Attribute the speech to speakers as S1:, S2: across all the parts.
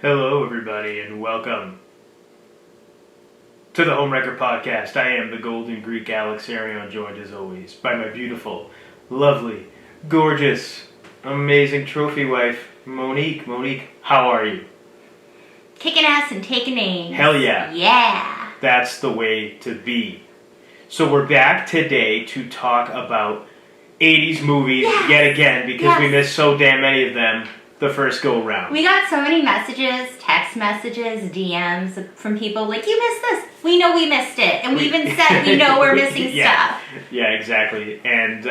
S1: Hello, everybody, and welcome to the Homewrecker Podcast. I am the Golden Greek Alex Arion, joined as always by my beautiful, lovely, gorgeous, amazing trophy wife, Monique. Monique, how are you?
S2: Kicking ass and taking names.
S1: Hell yeah.
S2: Yeah.
S1: That's the way to be. So we're back today to talk about 80s movies yet again because we missed so damn many of them the first go round.
S2: We got so many messages, text messages, DMs from people like, you missed this. We know we missed it. And we even said we know we're missing stuff.
S1: Yeah, exactly. And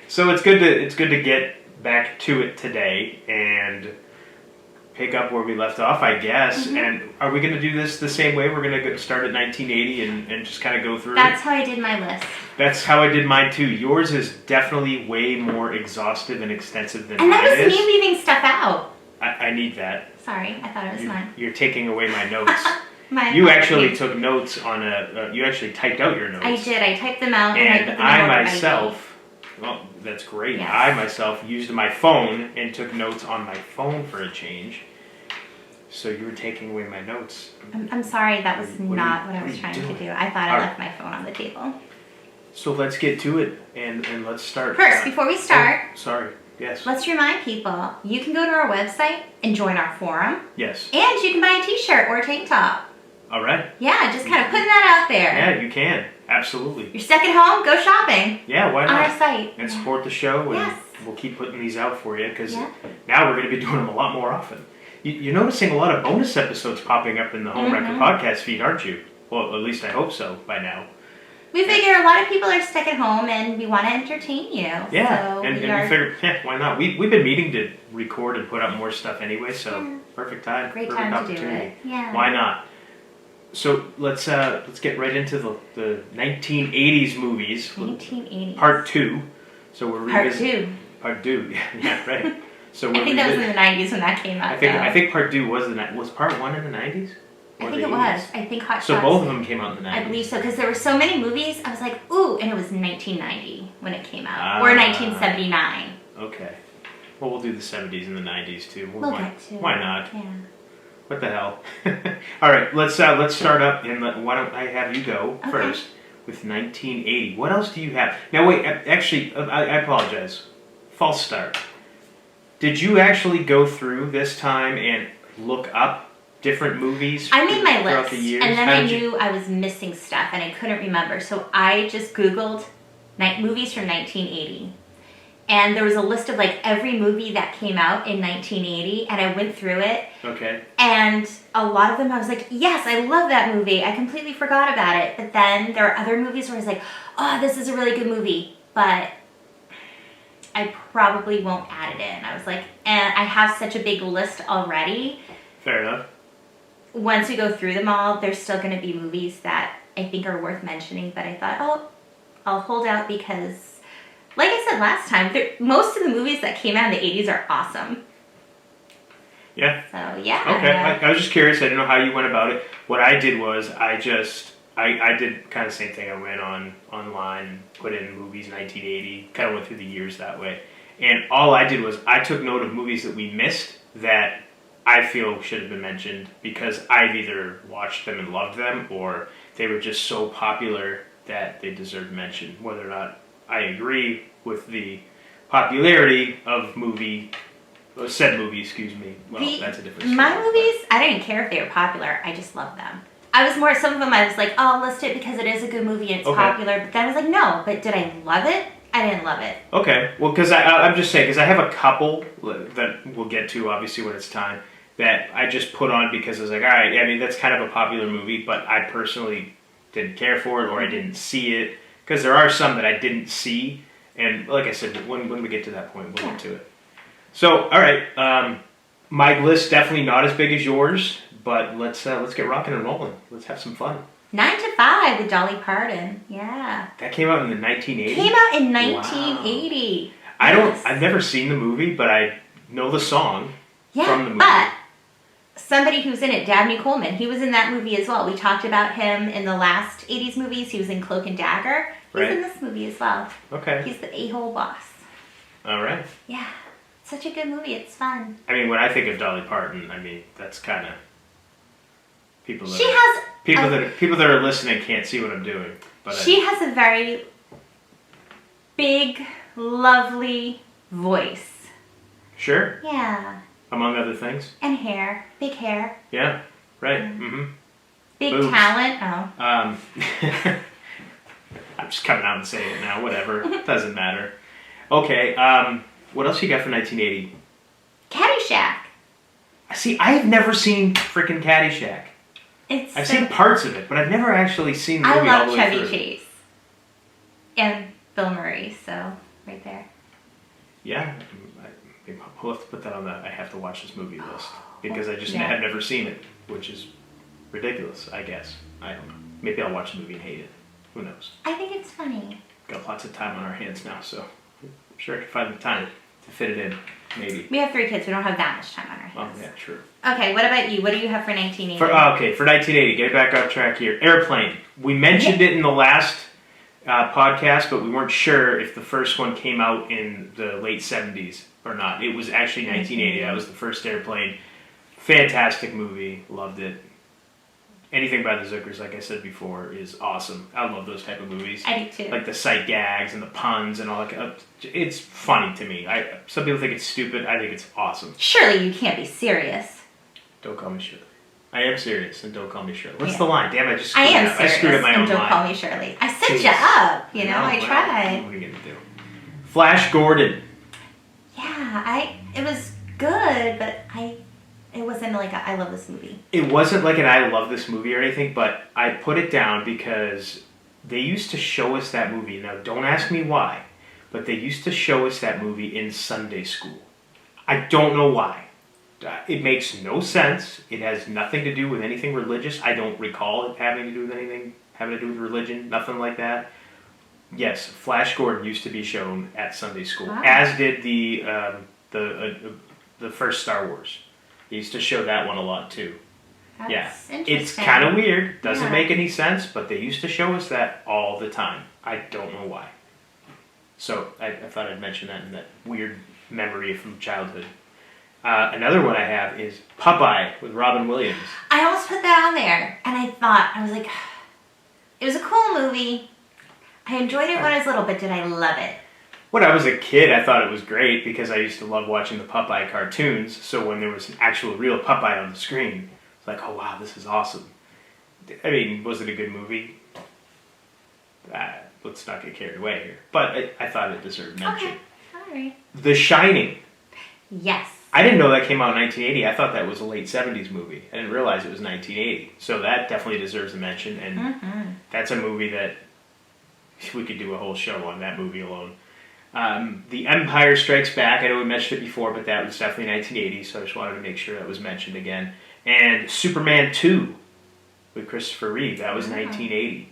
S1: so it's good to get back to it today and pick up where we left off, I guess. Mm-hmm. And are we going to do this the same way? We're going to start at 1980 and just kind of go through
S2: That's how I did my list.
S1: That's how I did mine too. Yours is definitely way more exhaustive and extensive than mine is.
S2: And that was me leaving stuff out.
S1: I need that.
S2: Sorry, I thought it was mine.
S1: You're taking away my notes.
S2: You
S1: actually took notes on you actually typed out your notes.
S2: I did. I typed them out.
S1: And I myself, well, that's great.
S2: Yes.
S1: I myself used my phone and took notes on my phone for a change. So you were taking away my notes.
S2: I'm sorry, that was not what I was trying to do. I thought I left my phone on the table.
S1: So let's get to it and let's start.
S2: First, before we start.
S1: Oh, sorry. Yes.
S2: Let's remind people, you can go to our website and join our forum.
S1: Yes.
S2: And you can buy a t-shirt or a tank top.
S1: All right.
S2: Yeah, just kind of putting that out there.
S1: Yeah, you can. Absolutely.
S2: You're stuck at home, go shopping.
S1: Yeah, why not?
S2: On our site.
S1: And support the show, and we'll keep putting these out for you, because now we're going to be doing them a lot more often. You're noticing a lot of bonus episodes popping up in the Homewrecker Podcast feed, aren't you? Well, at least I hope so by now.
S2: We figure a lot of people are stuck at home, and we want to entertain you.
S1: Yeah,
S2: so
S1: and we figured, why not? We've been meaning to record and put out more stuff anyway, so perfect time.
S2: Great
S1: perfect
S2: time
S1: opportunity.
S2: to do it. Yeah.
S1: Why not? So let's get right into the 1980s movies.
S2: 1980s.
S1: Part 2. So we're revisiting.
S2: Part 2.
S1: Yeah, right. So
S2: I think that was in the 90s when that came out.
S1: I think Part 2 was Part 1 in the 90s?
S2: I think it was. I think Hot Shots.
S1: So both of them came out in the 90s.
S2: I believe so, because there were so many movies. I was like, ooh, and it was 1990 when it came out, or 1979.
S1: Okay. Well, we'll do the 70s and the 90s too.
S2: We'll get to
S1: why not?
S2: Yeah.
S1: What the hell? All right, let's start up, and why don't I have you go first with 1980? What else do you have? Now wait, actually, I apologize. False start. Did you actually go through this time and look up different movies?
S2: I made my
S1: throughout
S2: list,
S1: the years?
S2: and then I knew I was missing stuff, and I couldn't remember. So I just Googled movies from 1980. And there was a list of like every movie that came out in 1980, and I went through it.
S1: Okay.
S2: And a lot of them I was like, yes, I love that movie. I completely forgot about it. But then there are other movies where I was like, oh, this is a really good movie, but I probably won't add it in. I was like, and I have such a big list already.
S1: Fair enough.
S2: Once we go through them all, there's still going to be movies that I think are worth mentioning, but I thought, oh, I'll hold out because, like I said last time, most of the movies that came out in the 80s are awesome.
S1: Yeah.
S2: So, yeah.
S1: Okay. I was just curious. I didn't know how you went about it. What I did was I did kind of the same thing. I went online and put in movies 1980, kind of went through the years that way. And all I did was I took note of movies that we missed that I feel should have been mentioned because I've either watched them and loved them or they were just so popular that they deserved mention. Whether or not I agree with the popularity of said movie, excuse me. Well, that's a different story.
S2: My movies, I didn't care if they were popular. I just loved them. I was more, some of them I was like, oh, I'll list it because it is a good movie and it's popular. But then I was like, no, but did I love it? I didn't love it. Okay.
S1: Well, because I'm just saying, because I have a couple that we'll get to, obviously, when it's time, that I just put on because I was like, all right, I mean, that's kind of a popular movie, but I personally didn't care for it or I didn't see it. Because there are some that I didn't see. And like I said, when we get to that point, we'll get to it. So, all right. My list definitely not as big as yours, but let's get rocking and rolling. Let's have some fun.
S2: 9 to 5 with Dolly Parton. Yeah.
S1: That came out in the 1980s?
S2: Came out in 1980.
S1: Wow. I've never seen the movie, but I know the song from the movie.
S2: But somebody who's in it, Dabney Coleman, he was in that movie as well. We talked about him in the last 80s movies. He was in Cloak and Dagger. He's in this movie as well.
S1: Okay.
S2: He's the a-hole boss.
S1: All right.
S2: Yeah. such a good movie. It's fun.
S1: I mean, when I think of Dolly Parton, I mean, that's kind of people that
S2: She has
S1: people that are listening can't see what I'm doing. But
S2: she has a very big, lovely voice.
S1: Sure.
S2: Yeah.
S1: Among other things.
S2: And hair. Big hair.
S1: Yeah. Right. Mm-hmm.
S2: Big
S1: Boobs.
S2: talent. Oh.
S1: I'm just coming out and saying it now. Whatever. Doesn't matter. Okay. What else you got for 1980?
S2: Caddyshack.
S1: See, I have never seen freaking Caddyshack. I've seen parts of it, but I've never actually seen the movie all the way through.
S2: I love Chevy Chase. And Bill Murray, so right there.
S1: Yeah. We'll have to put that on the I have to watch this movie list. Because I just have never seen it, which is ridiculous, I guess. I don't know. Maybe I'll watch the movie and hate it. Who knows?
S2: I think it's funny.
S1: Got lots of time on our hands now, so I'm sure I can find the time to fit it in, maybe.
S2: We have 3 kids. We don't have that much time on our hands.
S1: Oh, yeah, true.
S2: Okay, what about you? What do you have for 1980?
S1: For 1980, get back on track here. Airplane. We mentioned it in the last podcast, but we weren't sure if the first one came out in the late 70s or not. It was actually 1980. That was the first Airplane. Fantastic movie. Loved it. Anything by the Zuckers, like I said before, is awesome. I love those type of movies.
S2: I do too.
S1: Like the sight gags and the puns and all that. It's funny to me. Some people think it's stupid. I think it's awesome.
S2: Surely you can't be serious.
S1: Don't call me Shirley. I am serious, and don't call me Shirley. What's the line? Damn, I just
S2: screwed
S1: it
S2: am
S1: up.
S2: serious,
S1: I screwed up my own
S2: and don't
S1: line.
S2: call me Shirley. I set you up. I tried.
S1: What are you gonna do? Flash Gordon.
S2: Yeah, it was good, but it wasn't like I love this movie.
S1: It wasn't like an I love this movie or anything, but I put it down because they used to show us that movie. Now, don't ask me why, but they used to show us that movie in Sunday school. I don't know why. It makes no sense. It has nothing to do with anything religious. I don't recall it having to do with anything having to do with religion, nothing like that. Yes, Flash Gordon used to be shown at Sunday school, as did the first Star Wars. They used to show that one a lot too.
S2: That's interesting.
S1: It's kind of weird. Doesn't make any sense, but they used to show us that all the time. I don't know why. So I thought I'd mention that in that weird memory from childhood. Another one I have is Popeye with Robin Williams.
S2: I almost put that on there, and I was like, it was a cool movie. I enjoyed it when I was little, but did I love it?
S1: When I was a kid, I thought it was great because I used to love watching the Popeye cartoons. So when there was an actual real Popeye on the screen, it's like, oh wow, this is awesome. I mean, was it a good movie? Let's not get carried away here. But I thought it deserved mention.
S2: Okay, all right.
S1: The Shining.
S2: Yes.
S1: I didn't know that came out in 1980. I thought that was a late 70s movie. I didn't realize it was 1980. So that definitely deserves a mention. And that's a movie that we could do a whole show on that movie alone. The Empire Strikes Back. I know we mentioned it before, but that was definitely 1980. So I just wanted to make sure that was mentioned again. And Superman 2 with Christopher Reeve. That was 1980.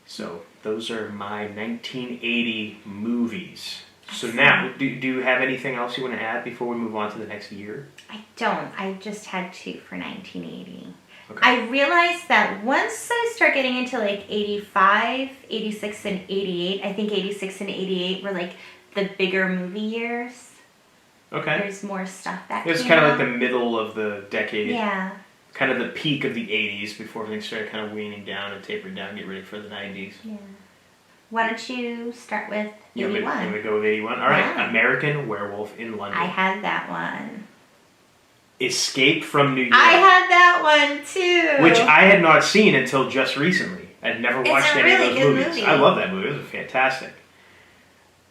S1: So those are my 1980 movies. So now, do you have anything else you want to add before we move on to the next year?
S2: I don't. I just had 2 for 1980.
S1: Okay.
S2: I realized that once I start getting into like 85, 86, and 88, I think 86 and 88 were like the bigger movie years.
S1: Okay.
S2: There's more stuff that
S1: It was
S2: came
S1: kind of
S2: out.
S1: like the middle of the decade.
S2: Yeah.
S1: Kind of the peak of the 80s before things started kind of weaning down and tapering down, get ready for the 90s.
S2: Yeah. Why don't you start with 81?
S1: You want me to go with 81? All right.
S2: Yeah.
S1: American Werewolf in London.
S2: I had that one.
S1: Escape from New York.
S2: I had that one too.
S1: Which I had not seen until just recently. I'd never watched any
S2: really
S1: of those
S2: good
S1: movies.
S2: movie.
S1: I love that movie. It was fantastic.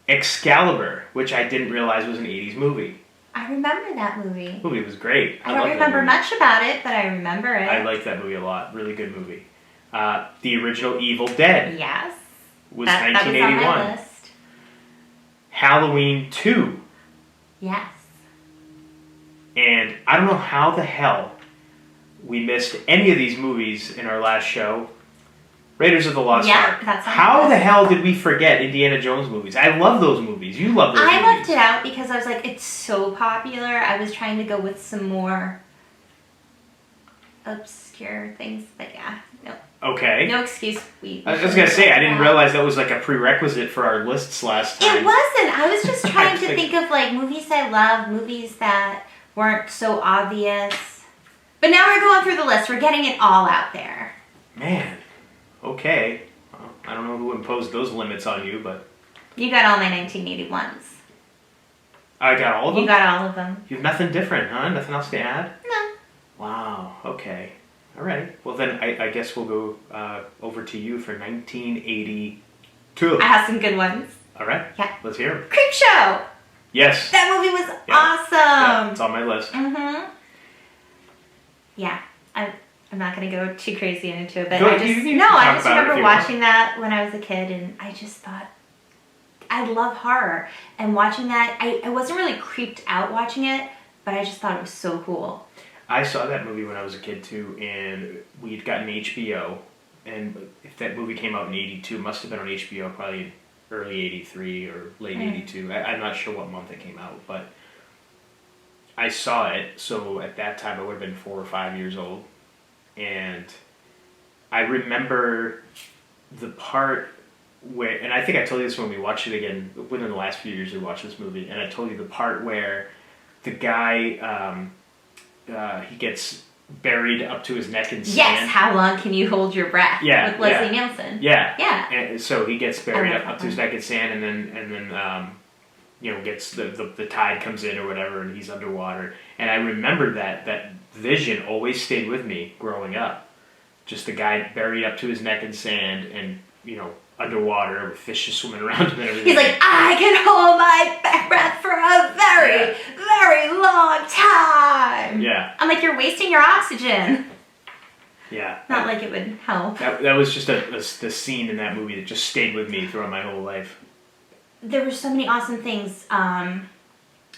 S1: Excalibur, which I didn't realize was an 80s movie.
S2: I remember that movie.
S1: The movie was great.
S2: I don't remember much about it, but I remember it.
S1: I liked that movie a lot. Really good movie. The original Evil Dead.
S2: Yes.
S1: Was
S2: that
S1: 1981.
S2: was on my list.
S1: Halloween 2.
S2: Yes.
S1: And I don't know how the hell we missed any of these movies in our last show. Raiders of the Lost Ark.
S2: That's on
S1: how
S2: my
S1: the
S2: list.
S1: hell did we forget Indiana Jones movies? I love those movies. You love those movies.
S2: I left it out because I was like, it's so popular. I was trying to go with some more obscure things, but yeah, no.
S1: Okay.
S2: No excuse.
S1: I was gonna say I didn't realize that was like a prerequisite for our lists last time.
S2: It wasn't. I was just trying to think of like movies I love, movies that weren't so obvious. But now we're going through the list. We're getting it all out there.
S1: Man. Okay. Well, I don't know who imposed those limits on you, but
S2: You got all my 1981s.
S1: I got all of them.
S2: You got all of them.
S1: You have nothing different, huh? Nothing else to add?
S2: No.
S1: Wow. Okay. All right. Well, then I guess we'll go over to you for 1982.
S2: I have some good ones.
S1: All right.
S2: Yeah.
S1: Let's hear them.
S2: Creepshow.
S1: Yes.
S2: That movie was
S1: Yeah.
S2: awesome.
S1: It's on my list.
S2: Mm-hmm. Yeah. I'm not going to go too crazy into it, but
S1: Go-
S2: I
S1: you
S2: just
S1: can talk about it if
S2: remember
S1: you want.
S2: watching that when I was a kid, and I just thought, I love horror, and watching that, I wasn't really creeped out watching it, but I just thought it was so cool.
S1: I saw that movie when I was a kid too, and we'd gotten HBO, and if that movie came out in 82, it must have been on HBO probably early 83 or late 82. I'm not sure what month it came out, but I saw it, so at that time I would have been 4 or 5 years old, and I remember the part where, and I think I told you this when we watched it again, within the last few years we watched this movie, and I told you the part where the guy, he gets buried up to his neck in sand.
S2: Yes, how long can you hold your breath?
S1: Yeah,
S2: With Leslie Nielsen.
S1: Yeah.
S2: Yeah.
S1: And so he gets buried
S2: I love
S1: up to his neck in sand, and then gets the tide comes in or whatever, and he's underwater. And I remember that vision always stayed with me growing up. Just the guy buried up to his neck in sand, and underwater with fish just swimming around him and everything.
S2: He's like, I can hold my breath for a very, very long time.
S1: Yeah.
S2: I'm like, you're wasting your oxygen.
S1: Yeah.
S2: Not like it would help.
S1: That was just the scene in that movie that just stayed with me throughout my whole life.
S2: There were so many awesome things.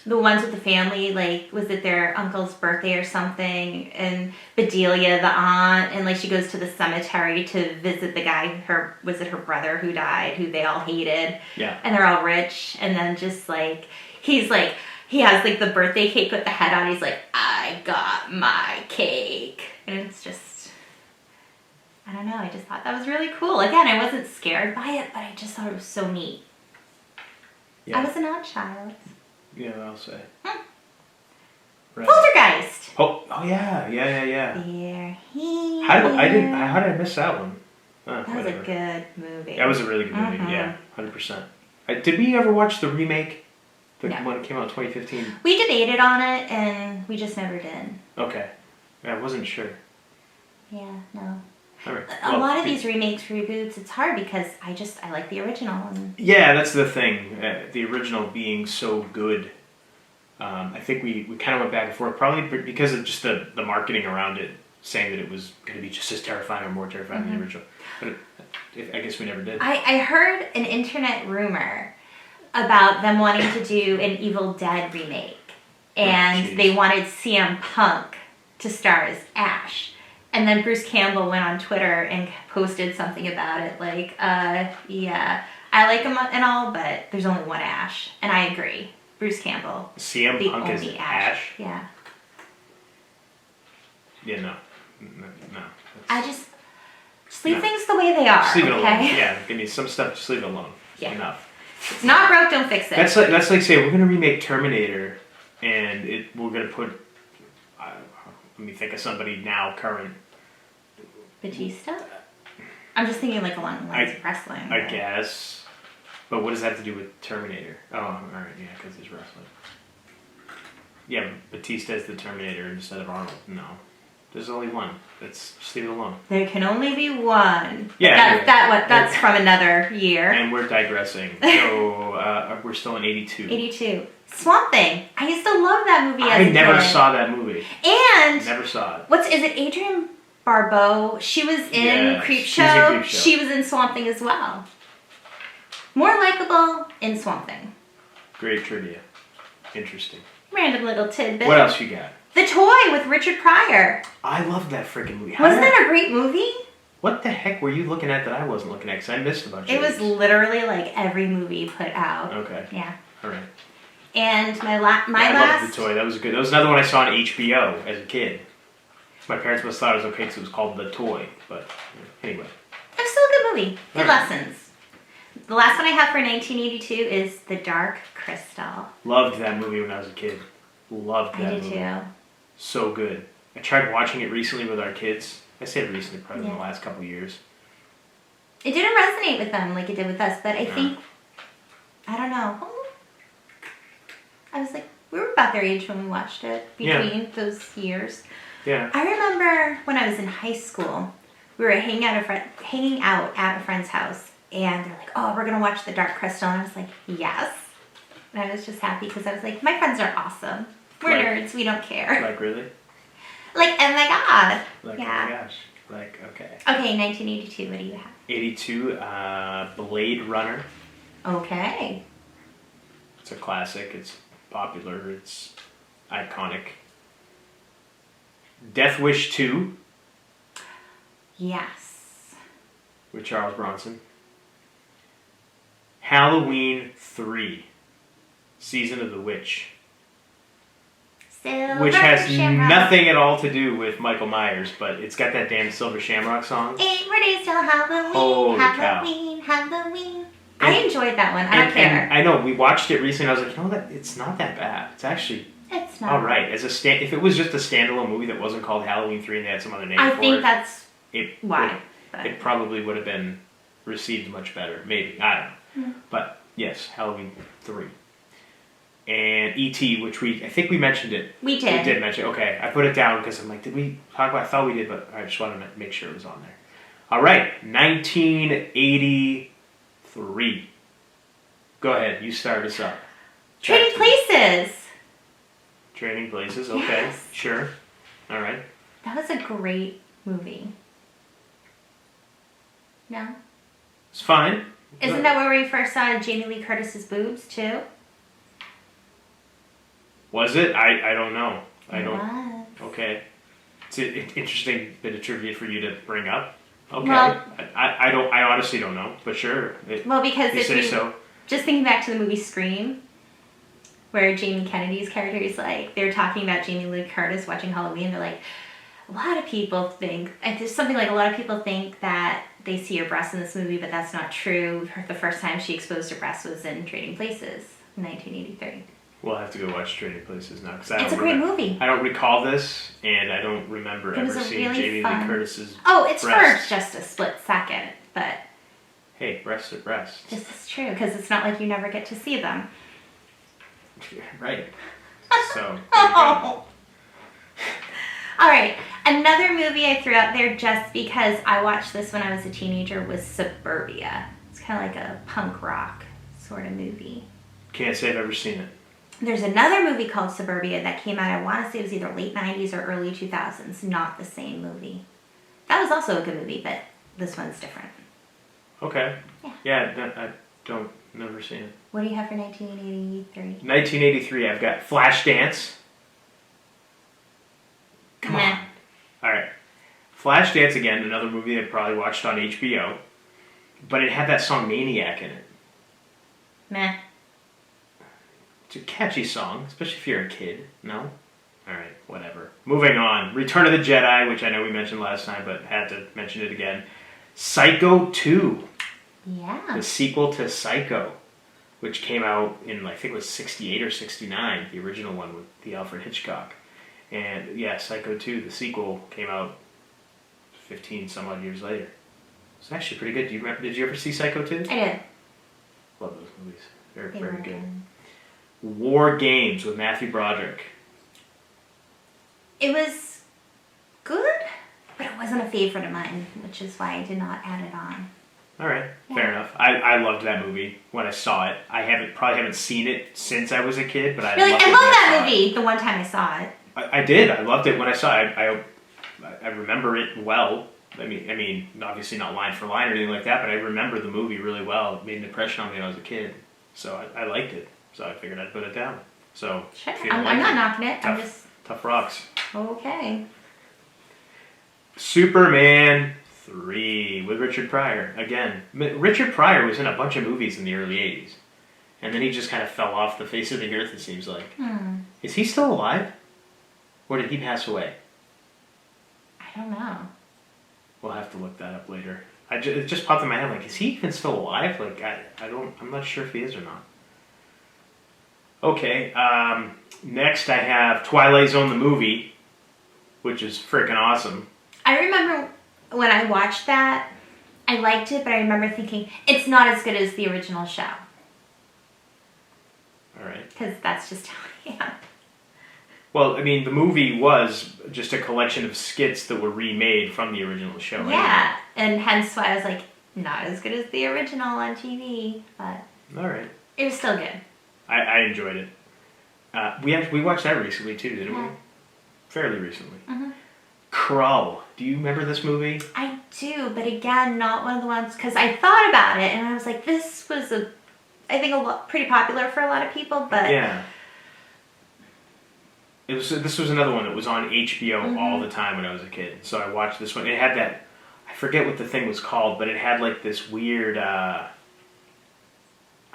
S2: The ones with the family, like, was it their uncle's birthday or something? And Bedelia, the aunt, and like she goes to the cemetery to visit the guy, was it her brother who died, who they all hated?
S1: Yeah.
S2: And they're all rich, and then just like, he has like the birthday cake with the head on, he's like, I got my cake. And it's just, I don't know, I just thought that was really cool. Again, I wasn't scared by it, but I just thought it was so neat.
S1: Yeah.
S2: I was an odd child.
S1: Yeah, I'll say. Right.
S2: Poltergeist.
S1: Oh yeah.
S2: They're here.
S1: How did I miss that one?
S2: That was a good movie.
S1: That was a really good movie. Yeah, 100%. Did we ever watch the remake? The one that came out in 2015.
S2: We debated on it, and we just never did.
S1: Okay, I wasn't sure.
S2: Yeah, no.
S1: All right.
S2: A lot of these remakes, reboots, it's hard because I like the original. And
S1: yeah, that's the thing. The original being so good. I think we kind of went back and forth, probably because of just the marketing around it, saying that it was going to be just as terrifying or more terrifying than the original. But I guess we never did.
S2: I heard an internet rumor about them wanting to do an Evil Dead remake. And they wanted CM Punk to star as Ash. And then Bruce Campbell went on Twitter and posted something about it, like, yeah, I like him and all, but there's only one Ash. And I agree. Bruce Campbell.
S1: CM Punk is Ash?
S2: Yeah.
S1: Yeah, no.
S2: I just leave things the way they are,
S1: just leave it
S2: okay?
S1: alone. Yeah, give me some stuff, just leave it alone.
S2: Yeah.
S1: Enough.
S2: It's not broke, don't fix it.
S1: That's like saying we're going to remake Terminator, and we're going to put, let me think of somebody now, current.
S2: Batista? I'm just thinking like along the lines of wrestling.
S1: I guess. But what does that have to do with Terminator? Oh, alright, yeah, because he's wrestling. Yeah, Batista is the Terminator instead of Arnold. No. There's only one. Just leave it alone.
S2: There can only be one.
S1: Yeah.
S2: That's from another year.
S1: And we're digressing. So, we're still in 82.
S2: 82. Swamp Thing. I used to love that movie as a kid.
S1: I never saw that movie.
S2: And
S1: Never saw it.
S2: is it Adrienne Barbeau? She was in Creepshow. She was in Swamp Thing as well. More likable in Swamp Thing.
S1: Great trivia. Interesting.
S2: Random little tidbit.
S1: What else you got?
S2: The Toy with Richard Pryor.
S1: I love that freaking movie.
S2: Wasn't that a great movie?
S1: What the heck were you looking at that I wasn't looking at? Because I missed a bunch of
S2: it. It was literally like every movie put out.
S1: Okay.
S2: Yeah.
S1: All right.
S2: And my
S1: I
S2: last...
S1: loved The Toy. That was good. That was another one I saw on HBO as a kid. my parents must have thought it was okay because it was called The Toy. But anyway.
S2: It was still a good movie. Good
S1: Right.
S2: lessons. The last one I have for 1982 is The Dark Crystal.
S1: Loved that movie when I was a kid. Loved that
S2: I did
S1: movie.
S2: too.
S1: So good. I tried watching it recently with our kids. I say recently, probably in
S2: Yeah.
S1: the last couple of years.
S2: It didn't resonate with them like it did with us, but I
S1: Yeah.
S2: think, I don't know. I was like, we were about their age when we watched it, between those years.
S1: Yeah.
S2: I remember when I was in high school, we were hanging out at a friend's house, and they're like, oh, we're going to watch The Dark Crystal. And I was like, yes. And I was just happy because I was like, my friends are awesome. We're
S1: Like-
S2: nerds. We don't care.
S1: Like, really?
S2: Like, oh my God.
S1: Like,
S2: Yeah.
S1: oh my gosh. Like, okay.
S2: Okay, 1982. What do you have?
S1: 82, Blade Runner.
S2: Okay.
S1: It's a classic. It's popular. It's iconic. Death Wish 2
S2: Yes.
S1: with Charles Bronson. Halloween 3, Season of the Witch,
S2: Silver
S1: which has
S2: Shamrock.
S1: nothing at all to do with Michael Myers, but it's got that damn Silver Shamrock song.
S2: 8 more days till Halloween.
S1: Holy cow.
S2: Halloween. I enjoyed that one. I don't
S1: And
S2: care.
S1: I know, we watched it recently, I was like, you know what, it's not that bad. It's actually
S2: It's not.
S1: alright. If it was just a standalone movie that wasn't called Halloween 3 and they had some other name
S2: I
S1: for
S2: think
S1: it,
S2: that's
S1: why.
S2: but-
S1: It probably would have been received much better. Maybe. I don't know. But yes, Halloween 3. And E.T., which I think we mentioned it.
S2: We did.
S1: We did mention it. Okay, I put it down because I'm like, did we talk about it? I thought we did, but I just wanted to make sure it was on there. All right, 1983. Go ahead, you start us up.
S2: Trading Places.
S1: Trading Places, okay,
S2: Yes.
S1: sure. All right.
S2: That was a great movie. No?
S1: It's fine.
S2: Isn't that where we first saw Jamie Lee Curtis's boobs, too?
S1: Was it? I don't know. I
S2: It
S1: don't.
S2: was.
S1: Okay. It's an interesting bit of trivia for you to bring up. Okay.
S2: Well-
S1: I don't. I honestly don't know, but sure.
S2: Well, because
S1: You
S2: if
S1: say
S2: you...
S1: so.
S2: Just thinking back to the movie Scream, where Jamie Kennedy's character is like, they're talking about Jamie Lee Curtis watching Halloween, they're like, a lot of people think, and there's something like a lot of people think that they see her breasts in this movie, but that's not true. The first time she exposed her breasts was in Trading Places in 1983.
S1: We'll have to go watch Trading Places now because
S2: It's a great movie.
S1: I don't recall this, and I don't remember
S2: It was
S1: ever
S2: a
S1: seeing
S2: really
S1: Jamie
S2: fun-
S1: Lee Curtis's.
S2: Oh, it's
S1: breasts.
S2: for just a split second, but
S1: Hey, breasts are breasts.
S2: this is true, because it's not like you never get to see them.
S1: Right. So. there you go.
S2: All right, another movie I threw out there just because I watched this when I was a teenager was Suburbia. It's kind of like a punk rock sort of movie.
S1: Can't say I've ever seen it.
S2: There's another movie called Suburbia that came out, I want to say it was either late 90s or early 2000s, not the same movie. That was also a good movie, but this one's different.
S1: Okay.
S2: Yeah.
S1: I don't. Never seen it.
S2: What do you have for 1983?
S1: 1983. I've got Flashdance. Come
S2: Meh.
S1: on. All right. Flashdance again, another movie I probably watched on HBO, but it had that song Maniac in it.
S2: Meh.
S1: It's a catchy song, especially if you're a kid. No? All right, whatever. Moving on. Return of the Jedi, which I know we mentioned last time, but had to mention it again. Psycho 2,
S2: Yeah.
S1: the sequel to Psycho, which came out in, I think it was 68 or 69, the original one with the Alfred Hitchcock. And yeah, Psycho 2, the sequel, came out 15 some odd years later. It's actually pretty good. Did you ever see Psycho 2?
S2: I did.
S1: Love those movies. They're
S2: They
S1: very
S2: were
S1: good.
S2: good.
S1: War Games with Matthew Broderick.
S2: It was good, but it wasn't a favorite of mine, which is why I did not add it on.
S1: All right,
S2: Yeah.
S1: fair enough. I loved that movie when I saw it. I probably haven't seen it since I was a kid, but I
S2: Really,
S1: loved
S2: I
S1: it
S2: love
S1: when
S2: that
S1: saw it.
S2: movie. The one time I saw it.
S1: I did. I loved it when I saw it. I remember it well. I mean, obviously not line for line or anything like that, but I remember the movie really well. It made an impression on me when I was a kid, so I liked it. So I figured I'd put it down. So
S2: Sure.
S1: if you don't
S2: I'm
S1: like
S2: not
S1: it,
S2: knocking it. I'm
S1: tough,
S2: just
S1: tough rocks.
S2: okay.
S1: Superman 3 with Richard Pryor. Again, Richard Pryor was in a bunch of movies in the early 80s. And then he just kind of fell off the face of the earth, it seems like. Is he still alive? Or did he pass away?
S2: I don't know.
S1: We'll have to look that up later. It just popped in my head, like, is he even still alive? Like, I'm not sure if he is or not. Okay, next I have Twilight Zone the movie, which is freaking awesome.
S2: I remember when I watched that, I liked it, but I remember thinking, it's not as good as the original show.
S1: All right.
S2: Because that's just how I am.
S1: Well, I mean, the movie was just a collection of skits that were remade from the original show.
S2: Yeah, and hence why I was like, not as good as the original on TV, but
S1: all right.
S2: It was still good.
S1: I enjoyed it. We watched that recently too, didn't we? Fairly recently.
S2: Mm-hmm.
S1: Krull. Do you remember this movie?
S2: I do, but again, not one of the ones, because I thought about it, and I was like, this was I think pretty popular for a lot of people, but...
S1: Yeah. This was another one that was on HBO all the time when I was a kid. So I watched this one. It had that, I forget what the thing was called, but it had like this weird, I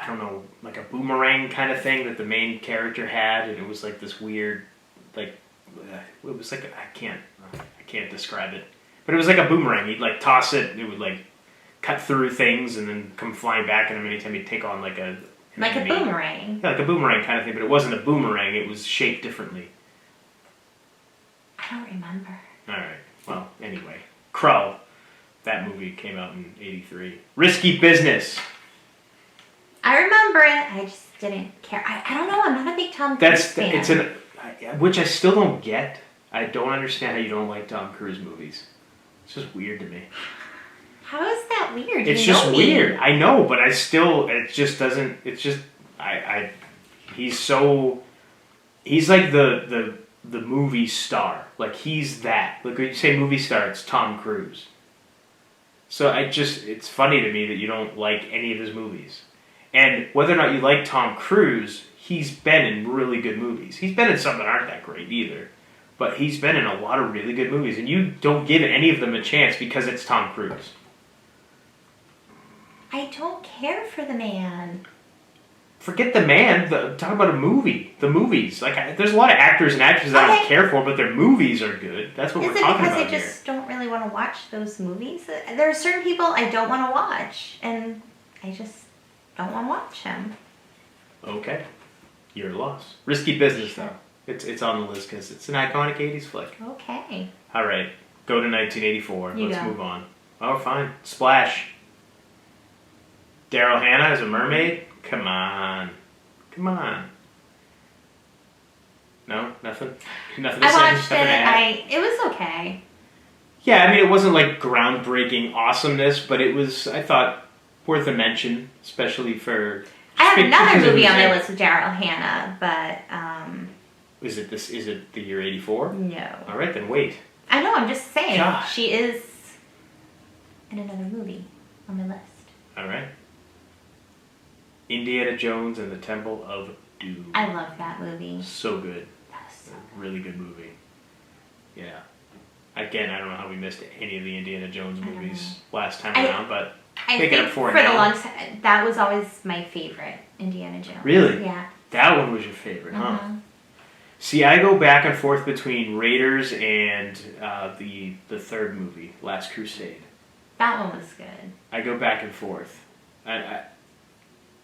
S1: don't know, like a boomerang kind of thing that the main character had, and it was like this weird, like, it was like, I can't describe it. But it was like a boomerang. You'd like toss it, and it would like cut through things and then come flying back, and then anytime you'd take on like a...
S2: Like a boomerang.
S1: Yeah, like a boomerang kind of thing, but it wasn't a boomerang, it was shaped differently.
S2: I don't remember.
S1: Alright, well, anyway. Krull. That movie came out in 83. Risky Business.
S2: I remember it, I just didn't care. I don't know, I'm not a big Tom Cruise fan.
S1: Which I still don't get. I don't understand how you don't like Tom Cruise movies. It's just weird to me.
S2: How is that weird?
S1: It's just weird. I know, but it just doesn't, it's just, he's like the movie star. Like, he's that. Like, when you say movie star, it's Tom Cruise. So it's funny to me that you don't like any of his movies. And whether or not you like Tom Cruise, he's been in really good movies. He's been in some that aren't that great either. But he's been in a lot of really good movies. And you don't give any of them a chance because it's Tom Cruise.
S2: I don't care for the man.
S1: Forget the man. Talk about a movie. The movies. Like, there's a lot of actors and actresses that I don't care for, but their movies are good. That's what we're talking about here.
S2: Is it because I just don't really want to watch those movies? There are certain people I don't want to watch, and I just don't want to watch them.
S1: Okay. Your loss. Risky Business, though. It's on the list because it's an iconic 80s flick.
S2: Okay.
S1: All right. Go to 1984. Let's
S2: go.
S1: move on. Oh, fine. Splash. Daryl Hannah as a mermaid? Come on. No? Nothing? Nothing to say?
S2: I watched
S1: it.
S2: It was okay.
S1: Yeah, I mean, it wasn't like groundbreaking awesomeness, but it was, I thought, worth a mention, especially for...
S2: I have another movie on my list with Daryl Hannah, but...
S1: Is it the year 84?
S2: No.
S1: All right, then wait.
S2: I know, I'm just saying.
S1: Gosh.
S2: She is in another movie on my list.
S1: All right. Indiana Jones and the Temple of Doom.
S2: I love that movie.
S1: So good.
S2: That's
S1: a really good movie. Yeah. Again, I don't know how we missed any of the Indiana Jones movies last time around, but making up for it now.
S2: the long time, that was always my favorite, Indiana Jones.
S1: Really?
S2: Yeah.
S1: That one was your favorite, huh? See, I go back and forth between Raiders and the third movie, Last Crusade.
S2: That one was good.
S1: I go back and forth.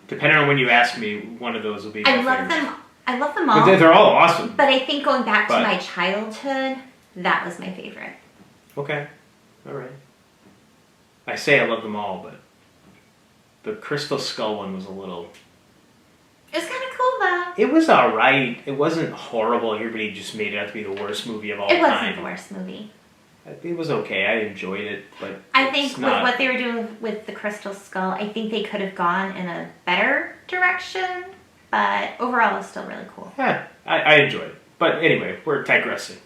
S1: Depending on when you ask me, one of those will be my favorite.
S2: I love them all.
S1: But they're all awesome.
S2: But I think going back to my childhood, that was my favorite.
S1: Okay. All right. I say I love them all, but the Crystal Skull one was a little...
S2: It was kind of cool, though.
S1: It was alright. It wasn't horrible. Everybody just made it out to be the worst movie of all time.
S2: It wasn't the worst movie.
S1: It was okay. I enjoyed it, but
S2: I think with what they were doing with the Crystal Skull, I think they could have gone in a better direction, but overall it's still really cool.
S1: Yeah, I enjoyed it. But anyway, we're digressing.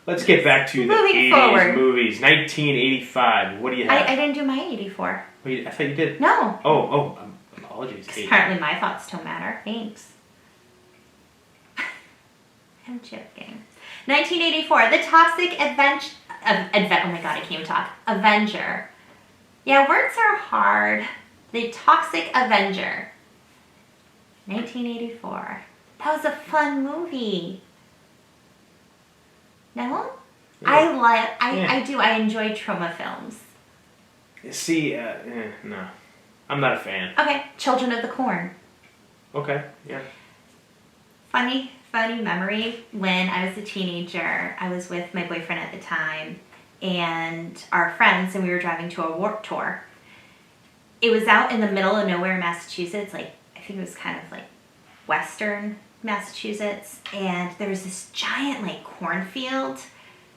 S1: Let's get back to the 80s movies. 1985. What do you have?
S2: I didn't do my 84.
S1: Wait, I thought you did.
S2: No.
S1: Oh, apologies.
S2: Apparently my thoughts don't matter. Thanks. I'm joking. 1984, The Toxic Avenger. Oh my god, I can't even talk. Avenger. Yeah, words are hard. The Toxic Avenger. 1984. That was a fun movie. No?
S1: Yeah.
S2: I do. I enjoy trauma films.
S1: See, no. I'm not a fan.
S2: Okay, Children of the Corn.
S1: Okay, yeah.
S2: Funny memory. When I was a teenager, I was with my boyfriend at the time and our friends, and we were driving to a Warped Tour. It was out in the middle of nowhere, Massachusetts. Like, I think it was kind of like western Massachusetts. And there was this giant, like, cornfield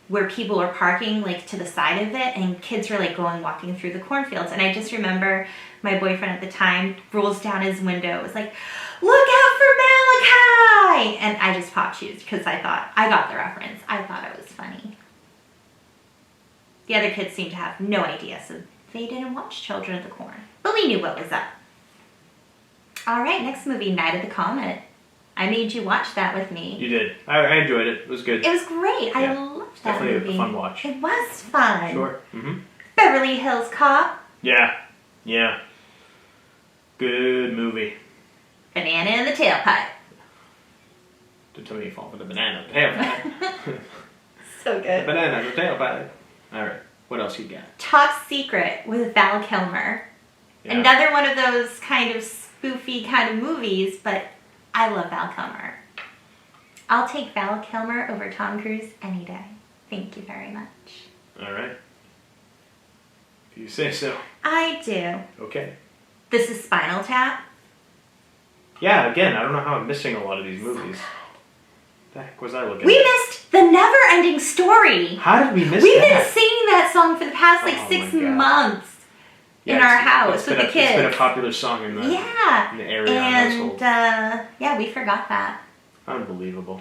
S2: where people were parking, like, to the side of it, and kids were, like, walking through the cornfields. And I just remember my boyfriend at the time rolls down his window. It was like, "Look out for Malachi!" And I just popped cheese because I thought, I got the reference. I thought it was funny. The other kids seemed to have no idea, so they didn't watch Children of the Corn. But we knew what was up. All right, next movie, Night of the Comet. I made you watch that with me.
S1: You did. I enjoyed it. It was good.
S2: It was great. Yeah. I loved that movie.
S1: Definitely a fun watch.
S2: It was fun.
S1: Sure. Mm-hmm.
S2: Beverly Hills Cop.
S1: Yeah. Good movie.
S2: Banana in the Tailpipe.
S1: Don't tell me you fall for the banana in the tailpipe.
S2: So good.
S1: Banana in the tailpipe. All right. What else you got?
S2: Top Secret with Val Kilmer.
S1: Yeah.
S2: Another one of those kind of spoofy kind of movies, but I love Val Kilmer. I'll take Val Kilmer over Tom Cruise any day. Thank you very much.
S1: All right. If you say so.
S2: I do.
S1: Okay.
S2: This is Spinal Tap.
S1: Yeah, again, I don't know how I'm missing a lot of these movies. What the heck was I looking
S2: We
S1: at?
S2: missed The Never Ending Story.
S1: How did we miss
S2: We've
S1: that?
S2: been singing that song for the past like 6 months in our house with the kids.
S1: It's been a popular song in the area household.
S2: And we forgot that.
S1: Unbelievable.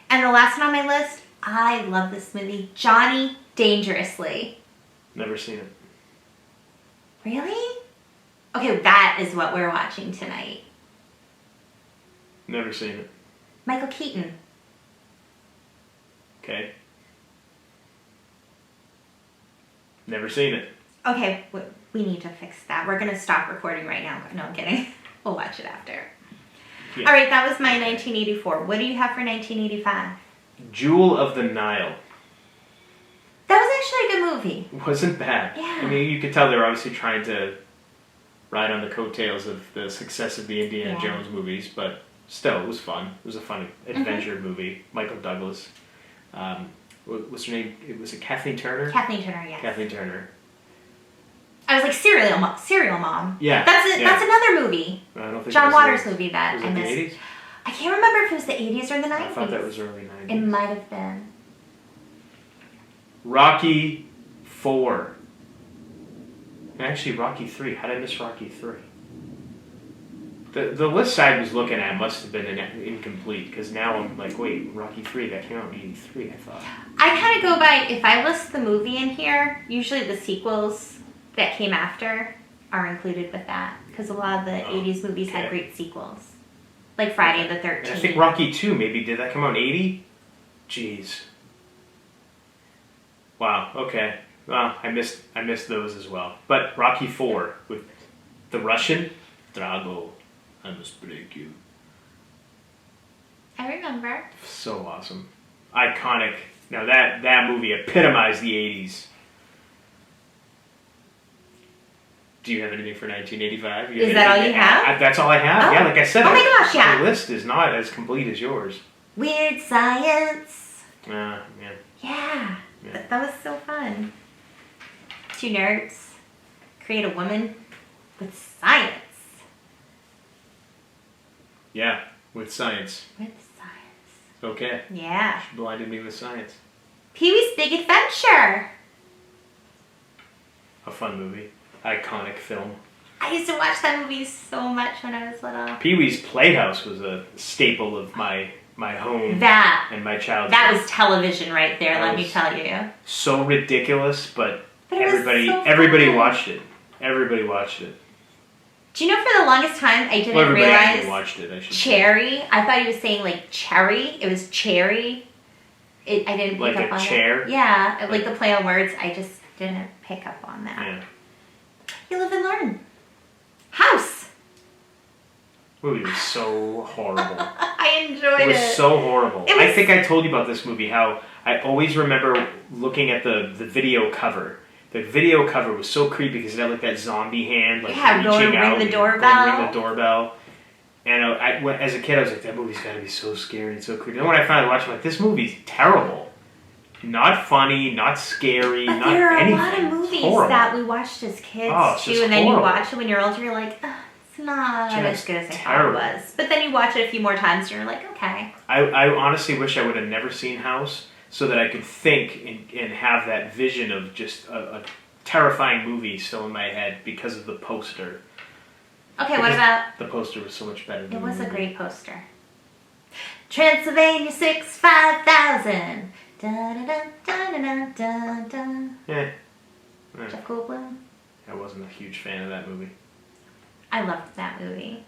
S2: And the last one on my list, I love this movie, Johnny Dangerously.
S1: Never seen it.
S2: Really? Okay, that is what we're watching tonight.
S1: Never seen it.
S2: Michael Keaton.
S1: Okay. Never seen it.
S2: Okay, we need to fix that. We're going to stop recording right now. No, I'm kidding. We'll watch it after. Yeah. All right, that was my 1984. What do you have for 1985?
S1: Jewel of the Nile.
S2: That was actually a good movie.
S1: It wasn't bad.
S2: Yeah.
S1: I mean, you could tell they were obviously trying to ride on the coattails of the success of the Indiana Jones movies, but still, it was fun. It was a fun adventure movie. Michael Douglas. What's her name? Was it Kathleen Turner?
S2: Kathleen Turner, yes.
S1: Kathleen Turner.
S2: I was like Serial Mom.
S1: Yeah.
S2: That's another movie.
S1: I don't think
S2: John Waters movie that
S1: was
S2: I
S1: it
S2: missed.
S1: The 80s?
S2: I can't remember if it was the 80s or the 90s.
S1: I thought that was early 90s.
S2: It might have been.
S1: Rocky 4. Actually, Rocky 3. How did I miss Rocky 3? The list I was looking at must have been incomplete, because now I'm like, wait, Rocky 3, that came out in 83, I thought.
S2: I kind of go by, if I list the movie in here, usually the sequels that came after are included with that, because a lot of the 80s movies had great sequels. Like Friday the 13th.
S1: And I think Rocky 2, maybe, did that come out in 80? Jeez. Wow, okay. Well, I missed those as well. But Rocky 4, with the Russian, Drago, I must break you.
S2: I remember.
S1: So awesome. Iconic. Now that movie epitomized the 80s. Do you have anything for 1985?
S2: Is that all you have?
S1: That's all I have.
S2: Oh.
S1: Yeah, like I said.
S2: Oh my gosh, yeah.
S1: The list is not as complete as yours.
S2: Weird Science.
S1: Yeah.
S2: Yeah. That was so fun. Two nerds create a woman with science.
S1: Yeah, with science.
S2: With science.
S1: Okay.
S2: Yeah.
S1: She blinded me with science.
S2: Pee-wee's Big Adventure.
S1: A fun movie. Iconic film.
S2: I used to watch that movie so much when I was little.
S1: Pee-wee's Playhouse was a staple of my home and my childhood.
S2: That was television right there, let me tell you.
S1: So ridiculous, but everybody watched it. Everybody watched it.
S2: Do you know for the longest time I didn't realize
S1: watched it,
S2: cherry? I thought he was saying like cherry. It was cherry. I didn't pick up on
S1: chair?
S2: that. Yeah, like the play on words. I just didn't pick up on that.
S1: Yeah.
S2: You live and learn. House.
S1: movie was so horrible.
S2: I enjoyed it.
S1: It was so horrible.
S2: It was...
S1: I think I told you about this movie, how I always remember looking at the video cover. The video cover was so creepy because it had like that zombie hand like reaching out.
S2: Ring the doorbell.
S1: Ring the doorbell. And as a kid, I was like, that movie's got to be so scary and so creepy. And then when I finally watched it, I'm like, this movie's terrible. Not funny, not scary,
S2: but
S1: not
S2: there are
S1: anything.
S2: a lot of movies that we watched as kids too, and then you watch it when you're older, you're like, it's not as good as I thought it was. But then you watch it a few more times, and you're like, okay.
S1: I honestly wish I would have never seen House, so that I could think and have that vision of just a terrifying movie still in my head because of the poster.
S2: Okay, what about...
S1: The poster was so much better than the movie.
S2: It was a great poster. Transylvania 65000. Da-da-da-da-da-da-da.
S1: Yeah.
S2: Jeff Goldblum.
S1: I wasn't a huge fan of that movie.
S2: I loved that movie.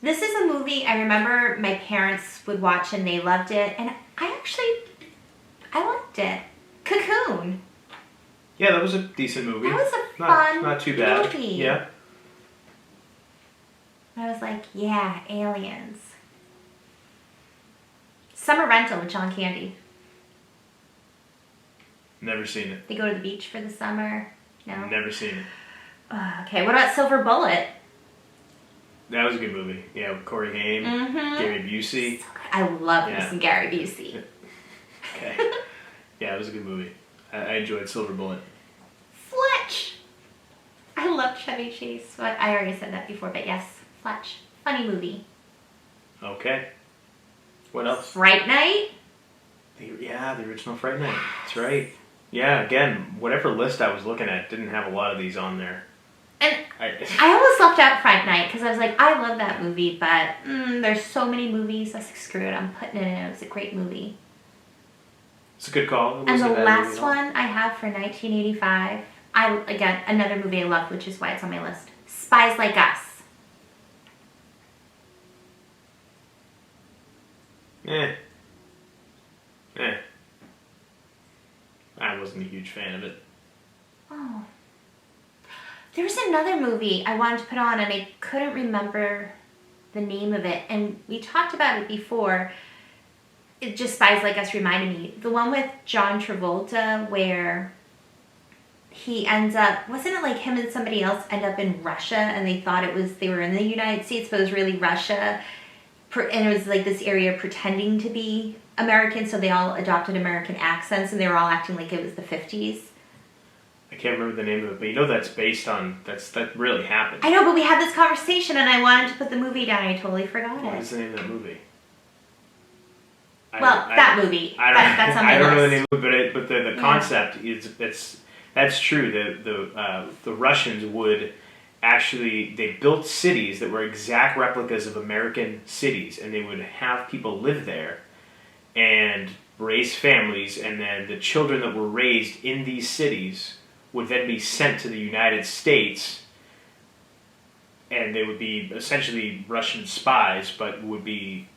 S2: This is a movie I remember my parents would watch and they loved it, and I liked it. Cocoon.
S1: Yeah, that was a decent movie.
S2: That was a fun
S1: not too bad.
S2: movie.
S1: Yeah.
S2: I was like, yeah, aliens. Summer Rental with John Candy.
S1: Never seen it.
S2: They go to the beach for the summer. No?
S1: Never seen it.
S2: Okay, what about Silver Bullet?
S1: That was a good movie. Yeah, with Corey Haim, Gary Busey.
S2: I love me some Gary Busey.
S1: Okay. Yeah, it was a good movie. I enjoyed Silver Bullet.
S2: Fletch! I loved Chevy Chase. But I already said that before, but yes, Fletch. Funny movie.
S1: Okay. What else?
S2: Fright Night?
S1: The original Fright Night. That's right. Yeah, again, whatever list I was looking at didn't have a lot of these on there.
S2: And I almost left out Fright Night because I was like, I love that movie, but there's so many movies. I was like, screw it, I'm putting it in. It was a great movie.
S1: It's a good call.
S2: And the last one I have for 1985, again, another movie I love, which is why it's on my list. Spies Like Us.
S1: I wasn't a huge fan of it.
S2: Oh. There's another movie I wanted to put on and I couldn't remember the name of it. And we talked about it before. It just Spies Like Us reminded me. The one with John Travolta where he ends up, wasn't it like him and somebody else end up in Russia and they thought they were in the United States, but it was really Russia. And it was like this area pretending to be American, so they all adopted American accents and they were all acting like it was the 50s.
S1: I can't remember the name of it, but you know that's based on, that really happened.
S2: I know, but we had this conversation and I wanted to put the movie down and I totally forgot it.
S1: What is the name of that movie?
S2: That movie. That's on my list.
S1: I don't know the name of it, but the concept is, that's true. The Russians would actually, they built cities that were exact replicas of American cities, and they would have people live there and raise families, and then the children that were raised in these cities would then be sent to the United States, and they would be essentially Russian spies, but would be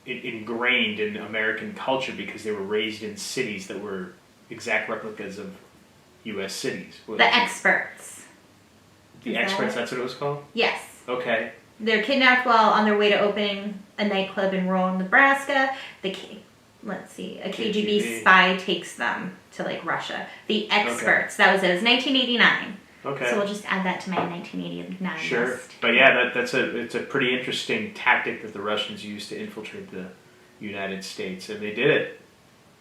S1: ingrained in American culture because they were raised in cities that were exact replicas of U.S. cities.
S2: The Experts.
S1: The Experts, that's what it was called?
S2: Yes.
S1: Okay.
S2: They're kidnapped while on their way to opening a nightclub in rural Nebraska. A KGB spy takes them to like Russia. The Experts, that was it. It was 1989.
S1: Okay.
S2: So we'll just add that to my 1989
S1: Sure.
S2: list.
S1: But yeah, it's a pretty interesting tactic that the Russians used to infiltrate the United States, and they did it.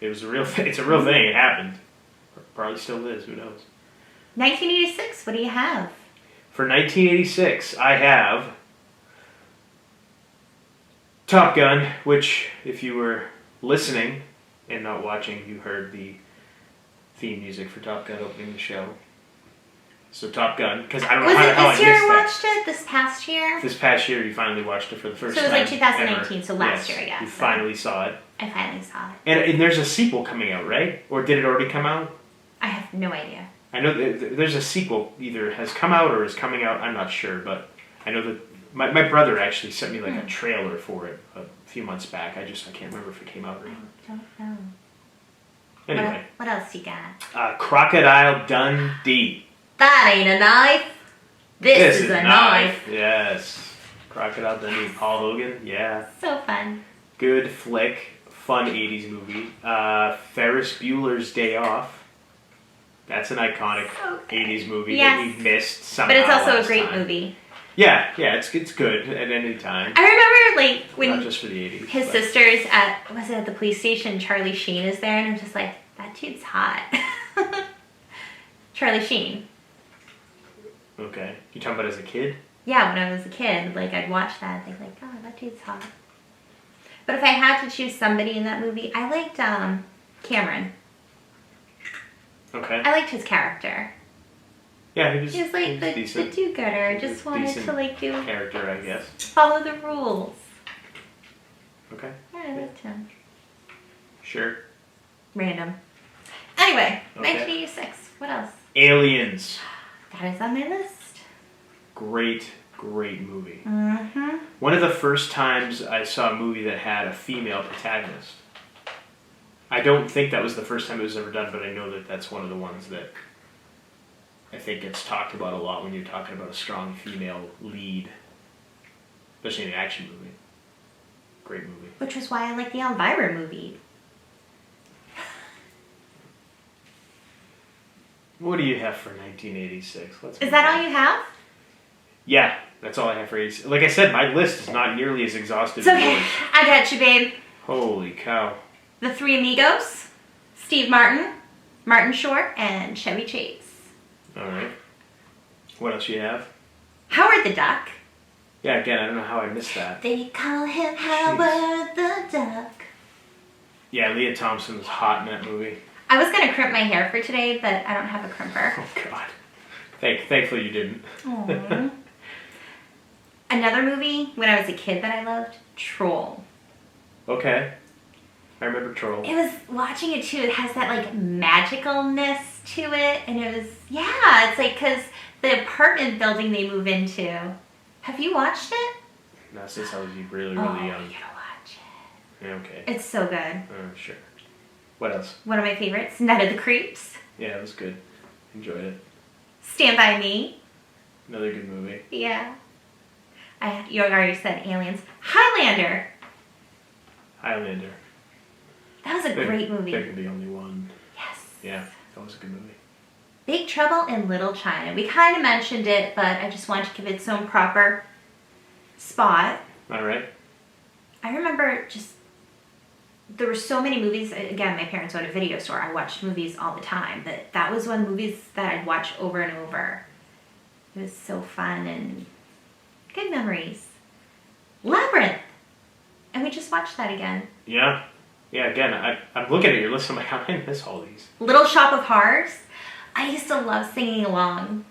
S1: It was a real thing. It's a real thing. It happened. Probably still is. Who knows?
S2: 1986. What do you have?
S1: For 1986, I have Top Gun, which, if you were listening and not watching, you heard the theme music for Top Gun opening the show. So Top Gun, because I don't know how I missed that.
S2: Was it this year you watched it? This past year?
S1: This past year, you finally watched it for the first time.
S2: So it was like 2018, ever. So last year, I guess.
S1: You finally saw it.
S2: I finally saw it.
S1: And there's a sequel coming out, right? Or did it already come out?
S2: I have no idea.
S1: I know there's a sequel, either has come out or is coming out. I'm not sure, but I know that my brother actually sent me like a trailer for it a few months back. I can't remember if it came out or not.
S2: I don't know.
S1: Anyway.
S2: What else you got?
S1: Crocodile Dundee.
S2: That ain't a knife. This is a knife.
S1: Yes. Crocodile Dundee, Paul Hogan. Yeah.
S2: So fun.
S1: Good flick. Fun 80s movie. Ferris Bueller's Day Off. That's an iconic 80s movie that we missed somehow.
S2: But it's also a
S1: last
S2: great
S1: time.
S2: movie.
S1: Yeah, it's good at any time.
S2: I remember like when
S1: not just for the 80s.
S2: His sisters at the police station, Charlie Sheen is there, and I'm just like, that dude's hot. Charlie Sheen.
S1: Okay. You talking about as a kid?
S2: Yeah, when I was a kid, like I'd watch that and think like, oh, that dude's hot. But if I had to choose somebody in that movie, I liked Cameron.
S1: Okay.
S2: I liked his character.
S1: Yeah, he was
S2: like the do-gooder. I just wanted to like do
S1: character, I guess.
S2: Follow the rules.
S1: Okay.
S2: Yeah, I liked him.
S1: Sure.
S2: Random. Anyway,
S1: Okay.
S2: 1986. What else?
S1: Aliens.
S2: That is on my list.
S1: Great movie.
S2: Mm-hmm.
S1: One of the first times I saw a movie that had a female protagonist. I don't think that was the first time it was ever done, but I know that that's one of the ones that I think gets talked about a lot when you're talking about a strong female lead, especially in an action movie. Great movie.
S2: Which was why I like the Elvira movie.
S1: What do you have for 1986?
S2: Is that all you have?
S1: Yeah, that's all I have for 86. Like I said, my list is not nearly as exhaustive
S2: It's
S1: as
S2: okay.
S1: yours.
S2: I got you, babe.
S1: Holy cow.
S2: The Three Amigos, Steve Martin, Martin Short, and Chevy Chase.
S1: Alright. What else you have?
S2: Howard the Duck.
S1: Yeah, again, I don't know how I missed that.
S2: They call him Howard the Duck.
S1: Yeah, Leah Thompson was hot in that movie.
S2: I was going to crimp my hair for today, but I don't have a crimper.
S1: Oh, God. Thankfully you didn't.
S2: Aww. Another movie when I was a kid that I loved, Troll.
S1: Okay. I remember Troll.
S2: It was, watching it too, it has that like magicalness to it, and it was, it's like, because the apartment building they move into. Have you watched it?
S1: No, since I was really young.
S2: You gotta watch it.
S1: Yeah, okay.
S2: It's so good.
S1: Oh, sure. What else?
S2: One of my favorites, Night of the Creeps.
S1: Yeah, it was good. Enjoyed it.
S2: Stand By Me.
S1: Another good movie.
S2: Yeah. You already said Aliens. Highlander.
S1: Highlander.
S2: That was a great movie.
S1: There could be only one.
S2: Yes.
S1: Yeah, that was a good movie.
S2: Big Trouble in Little China. We kind of mentioned it, but I just wanted to give it its own proper spot.
S1: All right.
S2: I remember there were so many movies. Again, my parents owned a video store. I watched movies all the time, but that was one of the movies that I'd watch over and over. It was so fun and good memories. Labyrinth. And we just watched that again.
S1: Yeah. Yeah, again, I'm looking at your list. I'm like, how did I miss all these?
S2: Little Shop of Horrors. I used to love singing along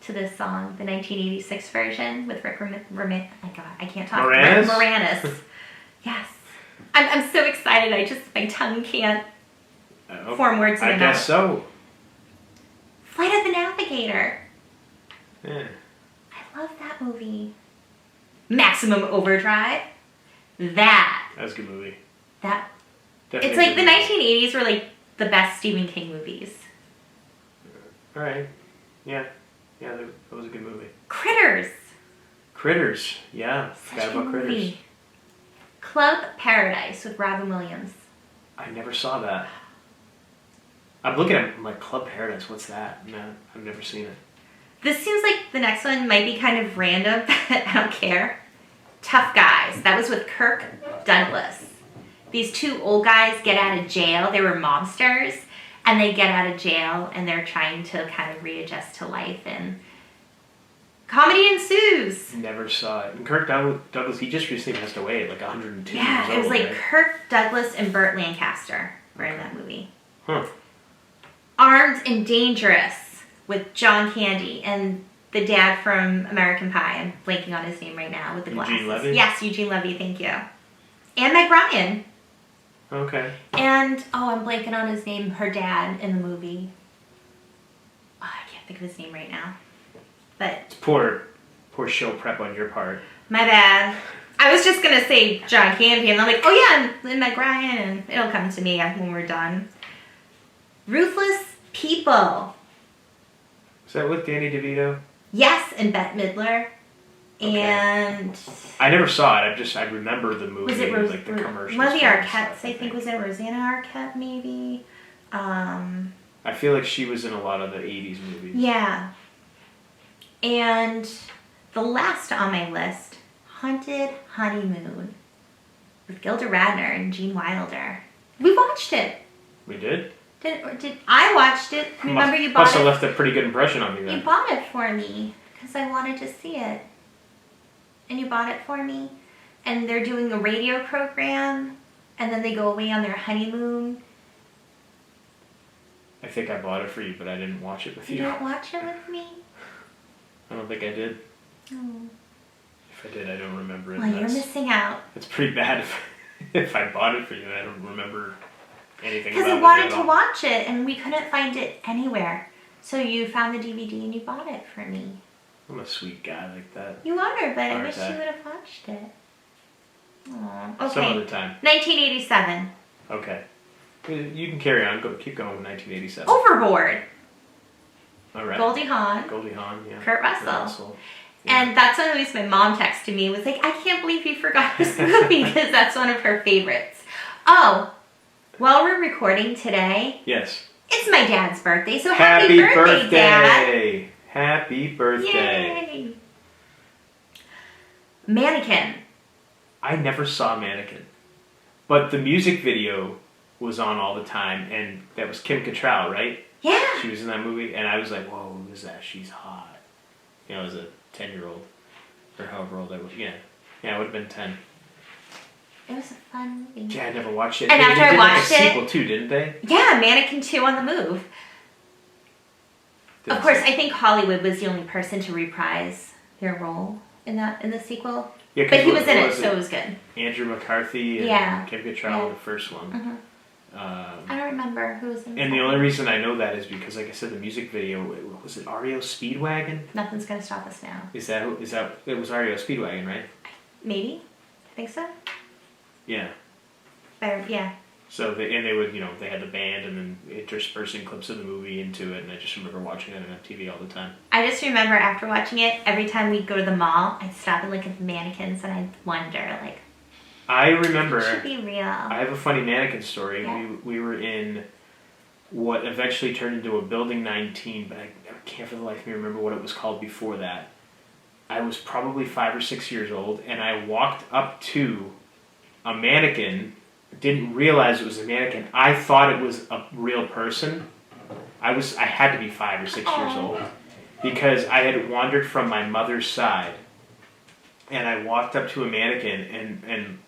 S2: to this song, the 1986 version with Rick Moranis. Oh God, I can't talk.
S1: Moranis?
S2: Rick Moranis. Yes. I'm so excited. My tongue can't form words in
S1: I
S2: a
S1: guess
S2: mouth.
S1: so.
S2: Flight of the Navigator.
S1: Yeah.
S2: I love that movie. Maximum Overdrive. That
S1: was a good movie.
S2: It's like the 1980s were like the best Stephen King movies.
S1: All right. Yeah. Yeah, that was a good movie.
S2: Critters.
S1: Yeah. Forgot about Critters.
S2: Movie. Club Paradise with Robin Williams.
S1: I never saw that. I'm looking at my Club Paradise. What's that? No, I've never seen it.
S2: This seems like the next one might be kind of random, but I don't care. Tough Guys. That was with Kirk Douglas. These two old guys get out of jail. They were mobsters, and they get out of jail, and they're trying to kind of readjust to life, and comedy ensues.
S1: Never saw it. And Kirk Douglas, he just recently passed away at like 102 years old.
S2: Yeah, it was like
S1: right?
S2: Kirk Douglas and Burt Lancaster were in that movie.
S1: Huh.
S2: Armed and Dangerous with John Candy and the dad from American Pie. I'm blanking on his name right now with the glasses.
S1: Eugene Levy?
S2: Yes, Eugene Levy, thank you. And Meg Ryan.
S1: Okay.
S2: And, I'm blanking on his name, her dad in the movie. Oh, I can't think of his name right now. But
S1: It's poor show prep on your part.
S2: my bad. I was just going to say John Candy, and I'm like, oh yeah, and Meg Ryan, and it'll come to me when we're done. Ruthless People.
S1: Is that with Danny DeVito?
S2: Yes, and Bette Midler.
S1: Okay.
S2: And
S1: I never saw it. I remember the movie.
S2: was it
S1: like the commercials.
S2: one of the Arquettes? I think was it Rosanna Arquette, maybe.
S1: I feel like she was in a lot of the 80s movies.
S2: Yeah. And the last on my list, Haunted Honeymoon, with Gilda Radner and Gene Wilder. We watched it.
S1: We did?
S2: Did I watched it? Remember you bought
S1: must
S2: it?
S1: have left a pretty good impression on me then.
S2: You bought it for me because I wanted to see it. And you bought it for me. And they're doing a radio program, and then they go away on their honeymoon.
S1: I think I bought it for you, but I didn't watch it with you.
S2: You didn't watch it with me?
S1: I don't think I did.
S2: Oh.
S1: If I did, I don't remember it.
S2: Well, you're missing out.
S1: It's pretty bad if I bought it for you and I don't remember anything about it.
S2: Because I wanted to watch it, and we couldn't find it anywhere. So you found the DVD and you bought it for me.
S1: I'm a sweet guy like that.
S2: You are, but I
S1: Aren't
S2: wish
S1: I?
S2: you would have watched it. Aww. Okay.
S1: Some other time.
S2: 1987.
S1: Okay. You can carry on. Keep going with 1987.
S2: Overboard.
S1: All right.
S2: Goldie Hawn.
S1: Goldie Hawn, yeah.
S2: Kurt Russell.
S1: Yeah.
S2: And that's one of these my mom texted me, was like, I can't believe you forgot this movie, because that's one of her favorites. Oh, while we're recording today,
S1: Yes.
S2: it's my dad's birthday, so happy birthday, Dad.
S1: Happy birthday.
S2: Yay. Mannequin.
S1: I never saw Mannequin. But the music video was on all the time, and that was Kim Cattrall, right?
S2: Yeah.
S1: She was in that movie, and I was like, whoa, who is that? She's hot. You know, as a 10-year-old, or however old I was. Yeah, I would have been 10.
S2: It was a fun movie.
S1: Yeah, I never watched it.
S2: And after I watched
S1: it... They did like a sequel too, didn't they?
S2: Yeah, Mannequin 2 on the move. Of course, I think Hollywood was the only person to reprise their role in the sequel.
S1: Yeah,
S2: but he was in it, so it was good.
S1: Andrew McCarthy and Kim Cattrall in the first one.
S2: Mm-hmm. I don't remember who was in it.
S1: And the only reason I know that is because, like I said, the music video, was it REO Speedwagon?
S2: Nothing's Gonna Stop Us Now.
S1: Is that it was REO Speedwagon, right?
S2: Maybe. I think so.
S1: Yeah.
S2: Yeah.
S1: So they would, they had the band and then interspersing clips of the movie into it, and I just remember watching it on MTV all the time.
S2: I just remember after watching it, every time we'd go to the mall, I'd stop and look at the mannequins and I'd wonder, like,
S1: I remember.
S2: it should be real.
S1: I have a funny mannequin story.
S2: Yeah.
S1: We were in what eventually turned into a Building 19, but I can't for the life of me remember what it was called before that. I was probably 5 or 6 years old, and I walked up to a mannequin. Didn't realize it was a mannequin. I thought it was a real person. I had to be 5 or 6 years old because I had wandered from my mother's side, and I walked up to a mannequin and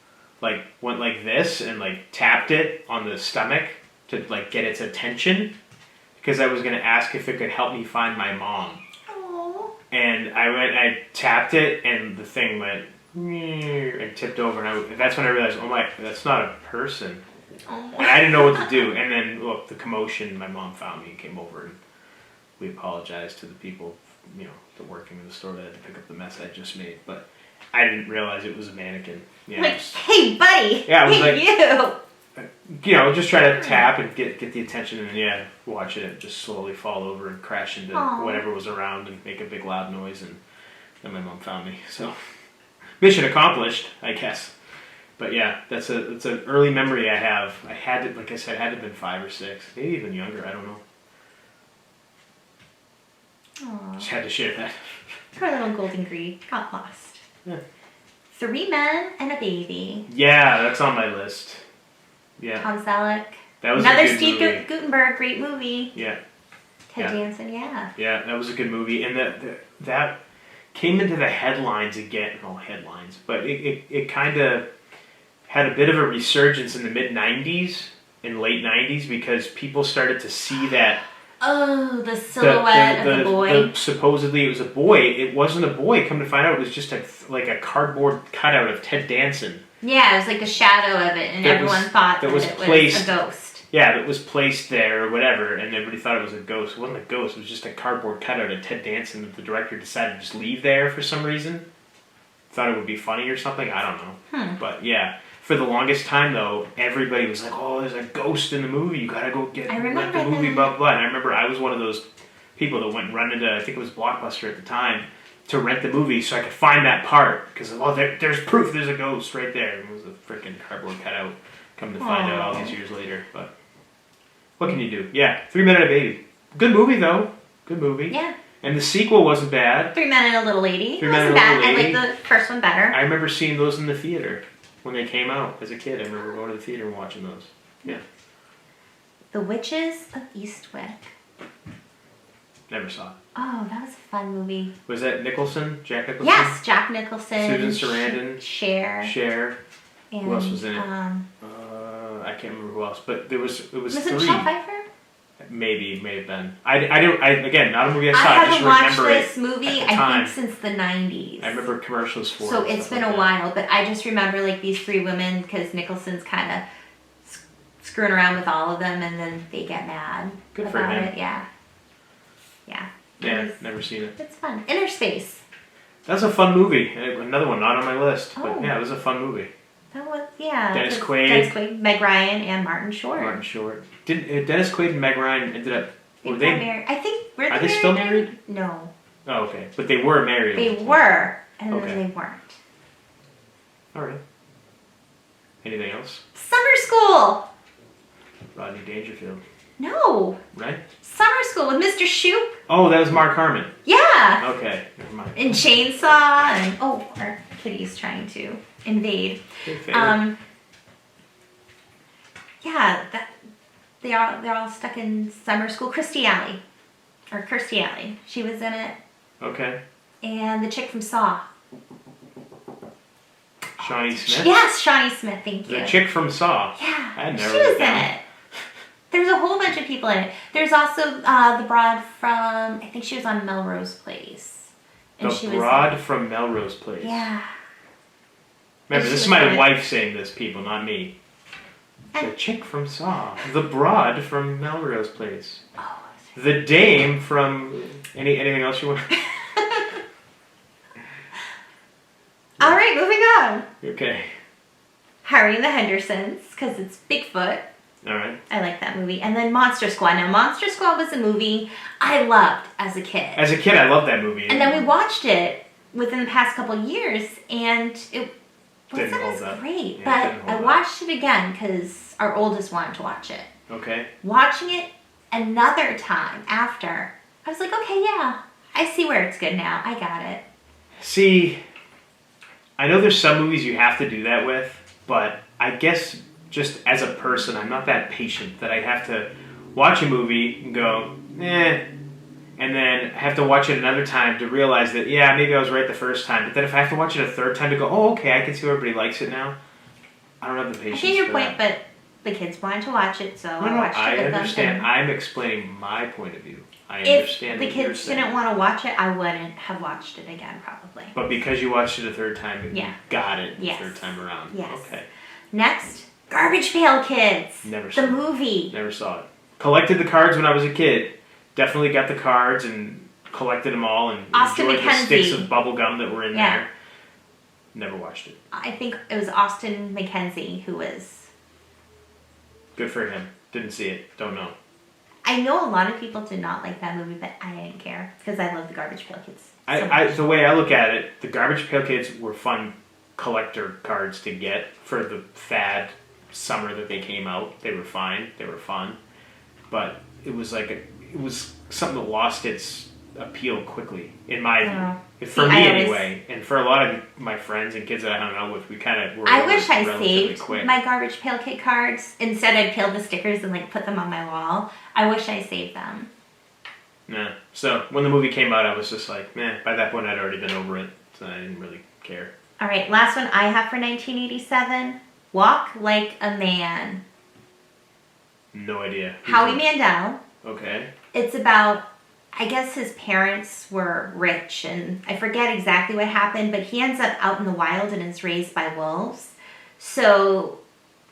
S1: like went like this and like tapped it on the stomach to like get its attention because I was gonna ask if it could help me find my mom.
S2: Aww.
S1: And I tapped it, and the thing went and tipped over, and that's when I realized, oh my, that's not a person.
S2: Oh.
S1: And I didn't know what to do. And then, look, the commotion, my mom found me and came over, and we apologized to the people, that working in the store that had to pick up the mess I just made. But I didn't realize it was a mannequin. Yeah,
S2: like, hey, buddy.
S1: Yeah, I was
S2: hey,
S1: you. Just try to tap and get the attention, and then watch it just slowly fall over and crash into whatever was around and make a big loud noise, and then my mom found me. So mission accomplished, I guess. But yeah, it's an early memory I have. I had to, like I said, had to have been 5 or 6, maybe even younger. I don't know.
S2: Aww.
S1: Just had to share that.
S2: Her little golden greed got lost.
S1: Yeah.
S2: 3 Men and a Baby.
S1: Yeah, that's on my list. Yeah.
S2: Tom Selleck.
S1: That was
S2: another
S1: a good
S2: Steve
S1: movie.
S2: Guttenberg, great movie.
S1: Yeah.
S2: Ted Danson, yeah.
S1: Yeah, that was a good movie, and that came into the headlines again. No headlines, but it kind of had a bit of a resurgence in the mid '90s and late '90s because people started to see that.
S2: Oh, the silhouette of the boy.
S1: Supposedly it was a boy. It wasn't a boy. Come to find out, it was just a cardboard cutout of Ted Danson.
S2: Yeah, it was like the shadow of it, and everyone thought that it was a ghost.
S1: Yeah, that was placed there or whatever, and everybody thought it was a ghost. It wasn't a ghost. It was just a cardboard cutout of Ted Danson that the director decided to just leave there for some reason. Thought it would be funny or something. I don't know. But yeah. For the longest time, though, everybody was like, oh, there's a ghost in the movie. You gotta go rent the movie, blah, blah. And I remember I was one of those people that went and run into, I think it was Blockbuster at the time, to rent the movie so I could find that part. Because, there's proof there's a ghost right there. It was a freaking cardboard cutout. Come to find out all these years later. But what can you do? Yeah, 3 Men and a Baby. Good movie, though. Good movie.
S2: Yeah.
S1: And the sequel wasn't bad.
S2: 3 Men and a Little Lady.
S1: Three Men and a Little Lady.
S2: I like the first one better.
S1: I remember seeing those in the theater when they came out as a kid. I remember going to the theater and watching those. Yeah.
S2: The Witches of Eastwick.
S1: Never saw it.
S2: Oh, that was a fun movie.
S1: Was that Nicholson? Jack Nicholson?
S2: Yes, Jack Nicholson.
S1: Susan Sarandon.
S2: Cher. And,
S1: who else was in it? I can't remember who else, but it was three.
S2: Was it Michelle Pfeiffer?
S1: Maybe, may have been. Again, not a movie I saw.
S2: I haven't watched this
S1: it
S2: movie, I think, since the 90s.
S1: I remember commercials for it.
S2: So it's been a while, but I just remember like these three women because Nicholson's kind of screwing around with all of them, and then they get mad
S1: Good for
S2: about
S1: him.
S2: it. Yeah.
S1: Yeah, never seen it.
S2: It's fun. Inner Space.
S1: That's a fun movie. Another one not on my list,
S2: Oh.
S1: but yeah, it was a fun movie.
S2: That was, yeah.
S1: Dennis Quaid,
S2: Meg Ryan, and Martin Short.
S1: Did Dennis Quaid and Meg Ryan ended up?
S2: They got married. I think
S1: are they still married?
S2: No.
S1: Oh, okay, but they were married.
S2: They were, and
S1: Okay.
S2: then they weren't.
S1: All right. Anything else?
S2: Summer School.
S1: Rodney Dangerfield.
S2: No.
S1: Right?
S2: Summer School with Mr. Shoop.
S1: Oh, that was Mark Harmon.
S2: Yeah.
S1: Okay, never mind.
S2: And Chainsaw, and our kitty's trying to invade. Yeah, they're all stuck in summer school. Kirstie Alley, she was in it.
S1: Okay.
S2: And the chick from Saw.
S1: Shawnee Smith?
S2: Yes, Shawnee Smith, thank you.
S1: The chick from Saw.
S2: Yeah,
S1: I never
S2: she was
S1: down.
S2: in it. There's a whole bunch of people in it. There's also the broad from, I think she was on Melrose Place. And
S1: The broad from Melrose Place.
S2: Yeah.
S1: Remember, this is my wife saying this, people, not me. The chick from Saw. The broad from Melrose Place.
S2: Oh,
S1: the dame from... Anything else you want?
S2: All right, moving on.
S1: Okay.
S2: Harry and the Hendersons, because it's Bigfoot.
S1: All right.
S2: I like that movie. And then Monster Squad. Now, Monster Squad was a movie I loved as a kid.
S1: As a kid, I loved that movie.
S2: And then we watched it within the past couple of years, and it wasn't
S1: Didn't hold
S2: as
S1: up.
S2: great.
S1: Yeah,
S2: but
S1: didn't hold
S2: I
S1: up.
S2: watched it again because our oldest wanted to watch it.
S1: Okay.
S2: Watching it another time after, I was like, okay, yeah, I see where it's good now. I got it.
S1: See, I know there's some movies you have to do that with, but I guess just as a person, I'm not that patient that I have to watch a movie and go, eh, and then have to watch it another time to realize that, yeah, maybe I was right the first time. But then if I have to watch it a third time to go, oh, okay, I can see why everybody likes it now. I don't have the patience
S2: I see your
S1: for
S2: point,
S1: that.
S2: but the kids wanted to watch it, so
S1: No,
S2: I watched it with them.
S1: I understand.
S2: and
S1: I'm explaining my point of view. I
S2: If
S1: understand
S2: the
S1: what you're
S2: kids
S1: saying.
S2: didn't want to watch it, I wouldn't have watched it again, probably.
S1: But because you watched it a third time,
S2: Yeah.
S1: you got it
S2: Yes.
S1: the third time around.
S2: Yes.
S1: Okay.
S2: Next, Garbage Pail Kids.
S1: Never saw
S2: The
S1: it.
S2: movie.
S1: Never saw it. Collected the cards when I was a kid. Definitely got the cards and collected them all and
S2: Austin
S1: enjoyed the
S2: McKenzie.
S1: sticks of bubble gum that were in
S2: Yeah.
S1: there. Never watched it.
S2: I think it was Austin McKenzie who was...
S1: Good for him. Didn't see it. Don't know.
S2: I know a lot of people did not like that movie, but I didn't care because I love the Garbage Pail Kids. so much.
S1: The way I look at it, the Garbage Pail Kids were fun collector cards to get for the fad summer that they came out. They were fine. They were fun. But it was like it was something that lost its appeal quickly, in my view. For me, anyway. And for a lot of my friends and kids that I hung out with, we kind of were
S2: I wish I
S1: relatively
S2: saved
S1: quick.
S2: my Garbage Pail Kid cards. Instead, I'd peel the stickers and like put them on my wall. I wish I saved them.
S1: Nah. So when the movie came out, I was just like, meh. By that point, I'd already been over it, so I didn't really care.
S2: All right, last one I have for 1987. Walk Like a Man.
S1: No idea.
S2: Howie Mandel.
S1: Okay.
S2: It's about, I guess his parents were rich, and I forget exactly what happened, but he ends up out in the wild and is raised by wolves. So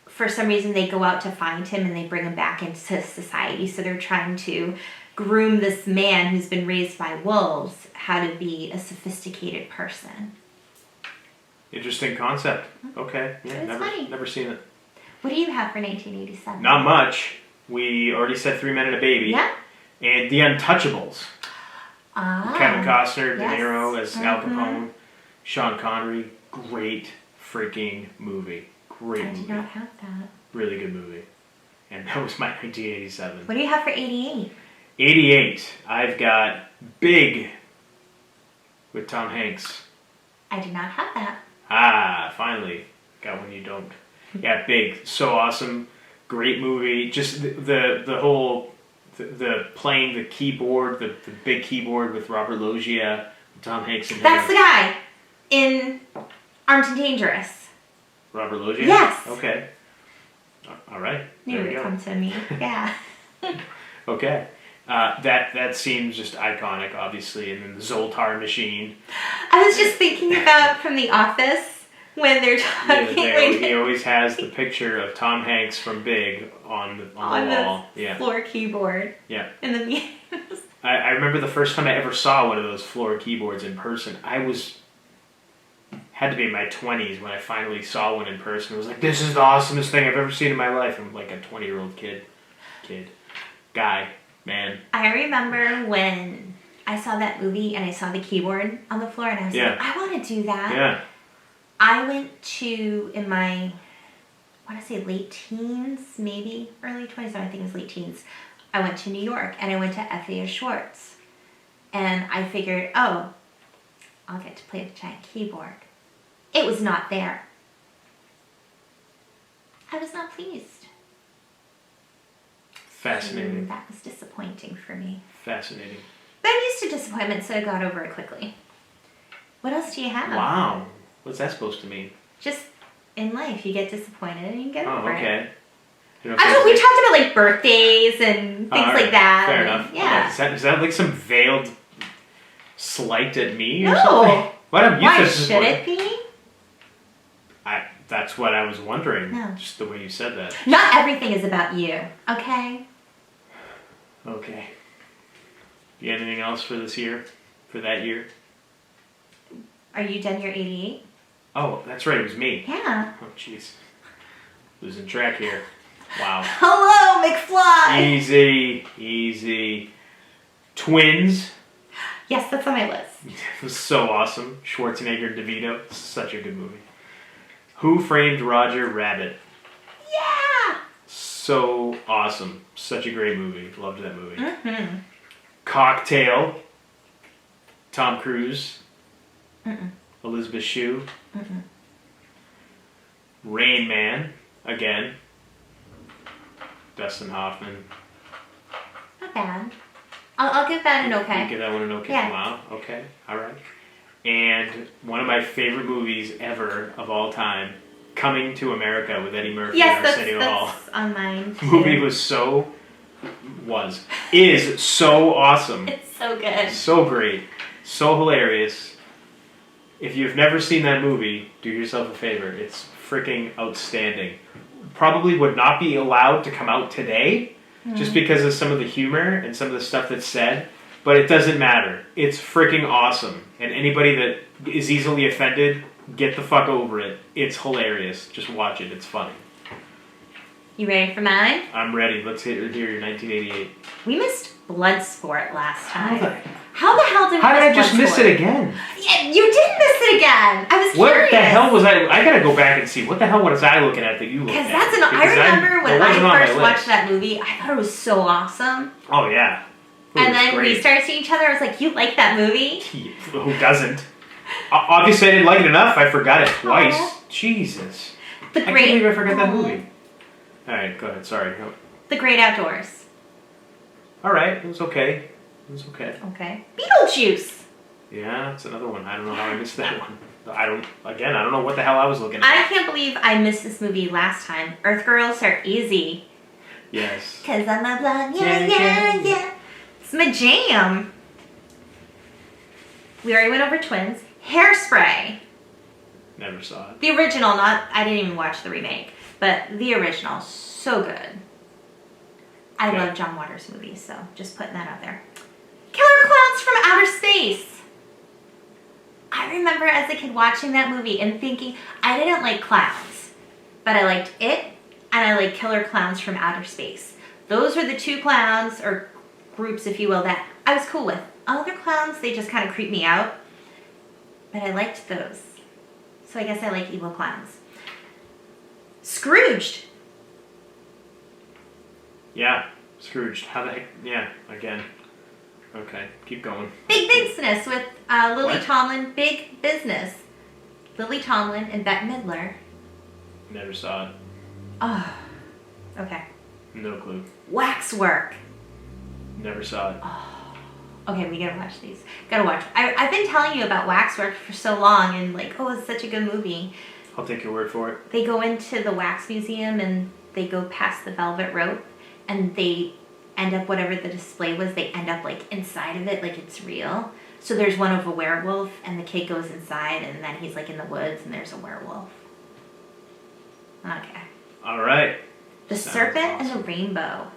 S2: for some reason they go out to find him and they bring him back into society. So they're trying to groom this man who's been raised by wolves how to be a sophisticated person.
S1: Interesting concept. Okay. Yeah,
S2: It's funny.
S1: never seen it.
S2: What do you have for 1987?
S1: Not much. We already said 3 Men and a Baby.
S2: Yeah.
S1: And The Untouchables. Kevin Costner, De
S2: yes.
S1: Niro as Al Capone, Sean Connery. Great freaking movie. Great
S2: I
S1: movie.
S2: did not have that.
S1: Really good movie. And that was my 1987.
S2: What do you have for 88?
S1: 88, I've got Big with Tom Hanks.
S2: I did not have that.
S1: Ah, finally. Got one you don't. Yeah, Big. So awesome. Great movie. Just the whole, the playing the keyboard, the big keyboard with Robert Loggia, Tom Hanks and
S2: That's the guy in Armed and Dangerous.
S1: Robert Loggia?
S2: Yes.
S1: Okay. All right.
S2: Knew
S1: There
S2: it
S1: we
S2: would
S1: go.
S2: come to me. Yeah.
S1: Okay. That seems just iconic, obviously, and then the Zoltar machine.
S2: I was just thinking about from The Office when they're talking.
S1: He always has the picture of Tom Hanks from Big on the wall.
S2: The floor keyboard.
S1: Yeah.
S2: In the meetings.
S1: I remember the first time I ever saw one of those floor keyboards in person. Had to be in my 20s when I finally saw one in person. I was like, this is the awesomest thing I've ever seen in my life. I'm like a 20-year-old guy, man.
S2: I remember when I saw that movie and I saw the keyboard on the floor and I was like, I want to do that.
S1: Yeah.
S2: I went to, in my, I want to say late teens, maybe early 20s, I think it was late teens. I went to New York and I went to FAO Schwartz. And I figured, oh, I'll get to play the giant keyboard. It was not there. I was not pleased.
S1: Fascinating.
S2: That was disappointing for me.
S1: Fascinating.
S2: But I'm used to disappointment, so I got over it quickly. What else do you have?
S1: Wow. What's that supposed to mean?
S2: Just in life, you get disappointed and you get over it.
S1: Okay. You know,
S2: I know, we talked about like birthdays and things like that.
S1: Fair
S2: and,
S1: enough.
S2: Yeah.
S1: Is that like some veiled slight at me or
S2: No.
S1: something?
S2: Why should it be?
S1: That's what I was wondering.
S2: No.
S1: Just the way you said that.
S2: Not everything is about you, okay?
S1: Okay. You got anything else for this year? For that year?
S2: Are you done your 88?
S1: Oh, that's right. It was me.
S2: Yeah.
S1: Oh, jeez. Losing track here. Wow.
S2: Hello, McFly!
S1: Easy. Twins.
S2: Yes, that's on my list.
S1: It was so awesome. Schwarzenegger, DeVito. Such a good movie. Who Framed Roger Rabbit?
S2: Yeah!
S1: So awesome. Such a great movie. Loved that movie.
S2: Mm-hmm.
S1: Cocktail. Tom Cruise.
S2: Mm-mm.
S1: Elizabeth Shue.
S2: Mm-mm.
S1: Rain Man. Again. Dustin Hoffman.
S2: Not bad. I'll give that an okay.
S1: You give that one an okay?
S2: Yeah.
S1: Wow. Okay. All right. And one of my favorite movies ever of all time, Coming to America with Eddie Murphy and Arsenio Hall.
S2: That's on mine too.
S1: The movie is so awesome.
S2: It's so good.
S1: So great. So hilarious. If you've never seen that movie, do yourself a favor. It's freaking outstanding. Probably would not be allowed to come out today just because of some of the humor and some of the stuff that's said. But it doesn't matter. It's freaking awesome. And anybody that is easily offended, get the fuck over it. It's hilarious. Just watch it. It's funny.
S2: You ready for mine?
S1: I'm ready. Let's hear your 1988.
S2: We missed Bloodsport last time.
S1: How
S2: the hell did we
S1: How did I
S2: miss
S1: just miss
S2: Bloodsport?
S1: it again?
S2: Yeah, you did miss it again. I was
S1: What
S2: curious.
S1: the hell was I gotta go back and see. What the hell was I looking at that you looked at?
S2: Because I remember when
S1: it wasn't on
S2: I
S1: my
S2: first watched
S1: list.
S2: that movie, I thought it was so awesome.
S1: Oh, yeah. It
S2: And
S1: was
S2: then
S1: great.
S2: we started seeing each other. I was like, you like that movie?
S1: Who doesn't? Obviously, I didn't like it enough. I forgot it twice.
S2: Aw.
S1: Jesus.
S2: The
S1: I can't
S2: Great...
S1: believe I forgot that movie. Alright, go ahead. Sorry.
S2: The Great Outdoors.
S1: Alright, it was okay.
S2: Okay. Beetlejuice.
S1: Yeah, it's another one. I don't know how I missed that one. I don't know what the hell I was looking at.
S2: I can't believe I missed this movie last time. Earth Girls Are Easy.
S1: Yes.
S2: Cause I'm a blonde, yeah. It's my jam. We already went over Twins. Hairspray.
S1: Never saw it.
S2: The original, I didn't even watch the remake, but the original, so good. I
S1: Okay.
S2: love John Waters movies, so just putting that out there. Killer Clowns from Outer Space. I remember as a kid watching that movie and thinking, I didn't like clowns, but I liked it, and I liked Killer Clowns from Outer Space. Those were the two clowns, or groups if you will, that I was cool with. Other clowns, they just kind of creep me out. But I liked those. So I guess I like evil clowns. Scrooged.
S1: Yeah, Scrooged. How the heck? Yeah, again. Okay, keep going.
S2: Big Business with Lily
S1: What?
S2: Tomlin. Big Business. Lily Tomlin and Bette Midler.
S1: Never saw it.
S2: Oh, okay.
S1: No clue.
S2: Waxwork.
S1: Never saw it.
S2: Okay, we gotta watch these. Gotta watch. I've been telling you about Waxwork for so long, and like, oh, it's such a good movie.
S1: I'll take your word for it.
S2: They go into the wax museum and they go past the velvet rope, and they end up, whatever the display was, they end up like inside of it, like it's real. So there's one of a werewolf, and the kid goes inside, and then he's like in the woods, and there's a werewolf. Okay.
S1: All right.
S2: The
S1: Sounds
S2: Serpent
S1: awesome.
S2: and the Rainbow.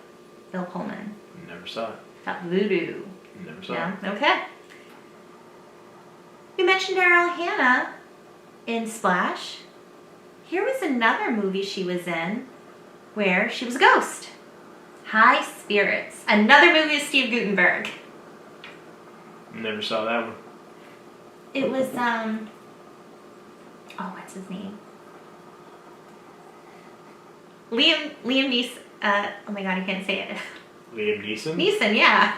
S2: Bill Pullman.
S1: Never saw it.
S2: About voodoo.
S1: Never saw
S2: Yeah.
S1: it.
S2: Okay. We mentioned Daryl Hannah in Splash. Here was another movie she was in where she was a ghost. High Spirits. Another movie with Steve Guttenberg.
S1: Never saw that one.
S2: It was, what's his name? Liam Neeson. Oh my god, I can't say it.
S1: Liam Neeson?
S2: Neeson, yeah.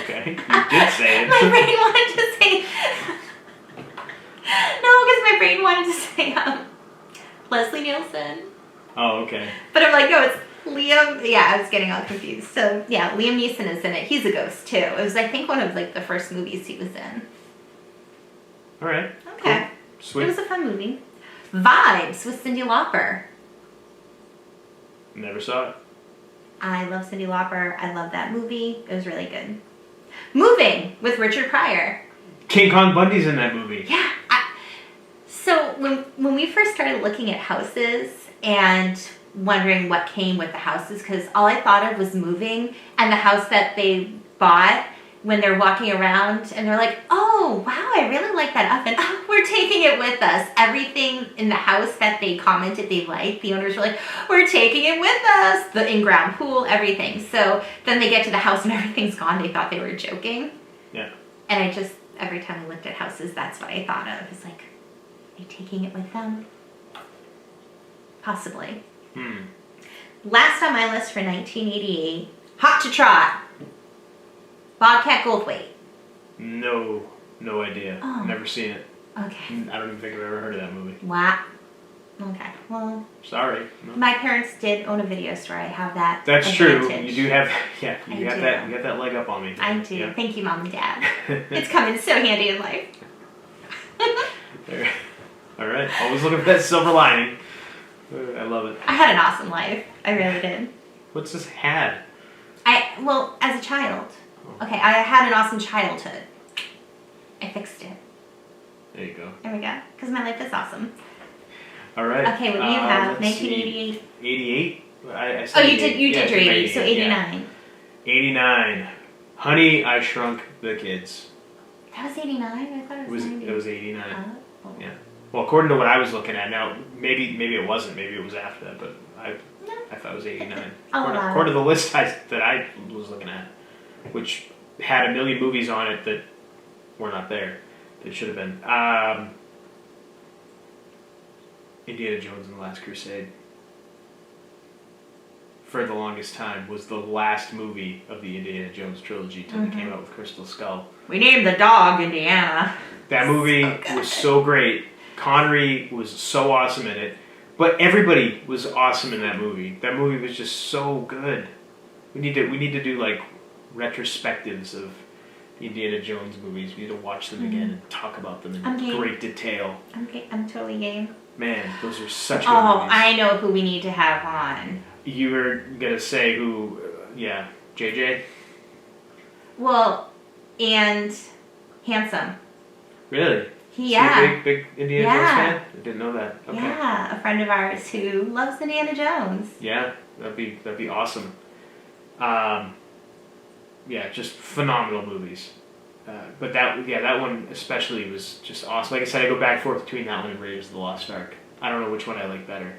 S1: Okay. You did say
S2: My
S1: it.
S2: brain wanted to say... No, because my brain wanted to say, Leslie Nielsen.
S1: Oh, okay.
S2: But I'm like, no, it's Liam. Yeah, I was getting all confused. So, yeah, Liam Neeson is in it. He's a ghost, too. It was, I think, one of, like, the first movies he was in.
S1: All right.
S2: Okay.
S1: Cool. Sweet.
S2: It was a fun movie. Vibes with Cyndi Lauper.
S1: Never saw it.
S2: I love Cyndi Lauper. I love that movie. It was really good. Moving with Richard Pryor.
S1: King Kong Bundy's in that movie.
S2: Yeah. So when we first started looking at houses and wondering what came with the houses, because all I thought of was moving and the house that they bought when they're walking around and they're like, oh, wow, I really like that oven. Oh, we're taking it with us. Everything in the house that they commented they liked, the owners were like, we're taking it with us. The in-ground pool, everything. So then they get to the house and everything's gone. They thought they were joking.
S1: Yeah.
S2: And I just, every time I looked at houses, that's what I thought of. It's like, are they taking it with them? Possibly. Last on my list for 1988, Hot to Trot. Bobcat Goldthwait.
S1: No idea.
S2: Oh.
S1: Never seen it.
S2: Okay.
S1: I don't even think I've ever heard of that movie.
S2: Wow. Okay. Well,
S1: Sorry. No.
S2: my parents did own a video store. I have that.
S1: That's
S2: advantage.
S1: true. You do have, yeah.
S2: I
S1: You got
S2: do.
S1: that. You got that leg up on me.
S2: I do.
S1: Yeah.
S2: Thank you, Mom and Dad. It's coming so handy in life.
S1: There. All right. Always looking for that silver lining. I love it.
S2: I had an awesome life. I really did.
S1: What's this had?
S2: Well, as a child. Okay, I had an awesome childhood. I fixed it.
S1: There you go.
S2: There we go. Because my life is awesome.
S1: All right.
S2: Okay, what do you have?
S1: let's
S2: 1988.
S1: 88. I
S2: Oh,
S1: said
S2: you did your 80, so
S1: 89.
S2: 89.
S1: 89. Honey, I Shrunk the Kids.
S2: That was 89? I thought it was 90.
S1: It was 89.
S2: Oh.
S1: Yeah. Well, according to what I was looking at now, maybe it wasn't. Maybe it was after that, but I thought it was 89. According to the list that I was looking at, which had a million movies on it that were not there. That should have been. Indiana Jones and the Last Crusade. For the longest time, was the last movie of the Indiana Jones trilogy till they came out with Crystal Skull.
S2: We named the dog Indiana.
S1: That movie was so great. Connery was so awesome in it. But everybody was awesome in that movie. That movie was just so good. We need to do like retrospectives of Indiana Jones movies. We need to watch them again and talk about them in great detail.
S2: I'm totally game.
S1: Man, those are such good movies.
S2: I know who we need to have on.
S1: You were gonna say who? JJ.
S2: Well, and handsome.
S1: Really? Big Indiana Jones fan? I didn't know that. Okay.
S2: Yeah, a friend of ours who loves Indiana Jones.
S1: Yeah, that'd be awesome. Just phenomenal movies. But that one especially was just awesome. Like I said, I go back and forth between that one and Raiders of the Lost Ark. I don't know which one I like better.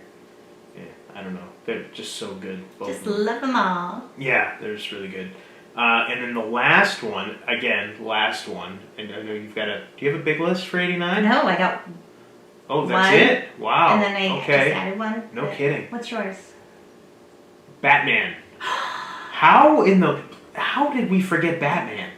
S1: Yeah, I don't know. They're just so good. Both
S2: Just
S1: of them.
S2: love them all.
S1: Yeah, they're just really good. And then the last one, and I know you've got do you have a big list for 89?
S2: No, I got
S1: Oh, that's it? Wow.
S2: And then I just added one.
S1: No kidding.
S2: What's yours?
S1: Batman. How did we forget Batman?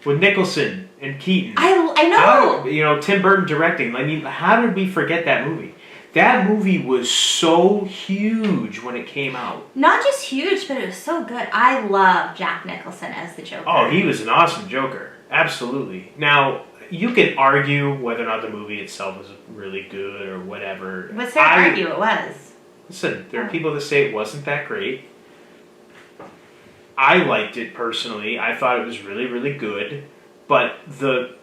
S1: With Nicholson and Keaton.
S2: I know.
S1: Tim Burton directing. I mean, how did we forget that movie? That movie was so huge when it came out.
S2: Not just huge, but it was so good. I love Jack Nicholson as the Joker.
S1: Oh, he was an awesome Joker. Absolutely. Now, you can argue whether or not the movie itself was really good or whatever.
S2: What's there to argue? It was.
S1: Listen, there are people that say it wasn't that great. I liked it personally. I thought it was really, really good. But the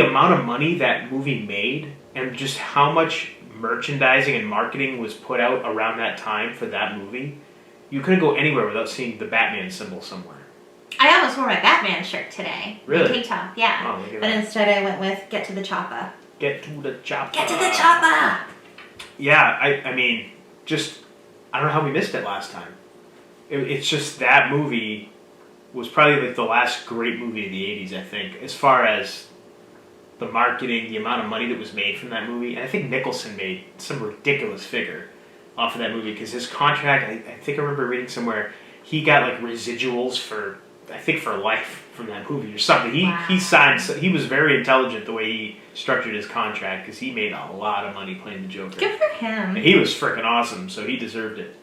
S1: amount of money that movie made and just how much merchandising and marketing was put out around that time for that movie, you couldn't go anywhere without seeing the Batman symbol somewhere.
S2: I almost wore my Batman shirt today.
S1: Really?
S2: Tank top, yeah.
S1: Oh, look at
S2: but
S1: that.
S2: Instead I went with Get to the Choppa.
S1: Get to the chopper.
S2: Get to the chopper!
S1: Yeah, I mean, I don't know how we missed it last time. It's just that movie was probably like the last great movie of the 80s, I think, as far as the marketing, the amount of money that was made from that movie. And I think Nicholson made some ridiculous figure off of that movie because his contract, I think I remember reading somewhere, he got like residuals for life from that movie or something. He signed, he was very intelligent the way he structured his contract because he made a lot of money playing the Joker.
S2: Good for him.
S1: And he was freaking awesome, so he deserved it.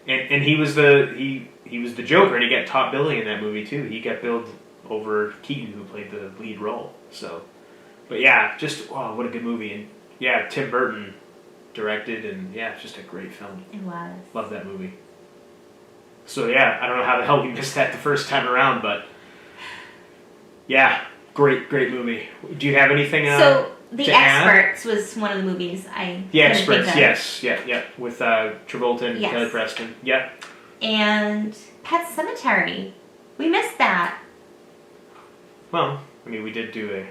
S1: And he was the Joker, and he got top billing in that movie too. He got billed over Keaton, who played the lead role. So, but yeah, what a good movie. And yeah, Tim Burton directed, and yeah, it's just a great film.
S2: It was.
S1: Love that movie. So yeah, I don't know how the hell we missed that the first time around, but yeah, great movie. Do you have anything?
S2: So The Experts
S1: add?
S2: Was one of the movies I.
S1: The Experts, yes, yeah, with Travolta and Kelly Preston, yeah.
S2: And Pet Sematary, we missed that.
S1: Well, I mean, we did do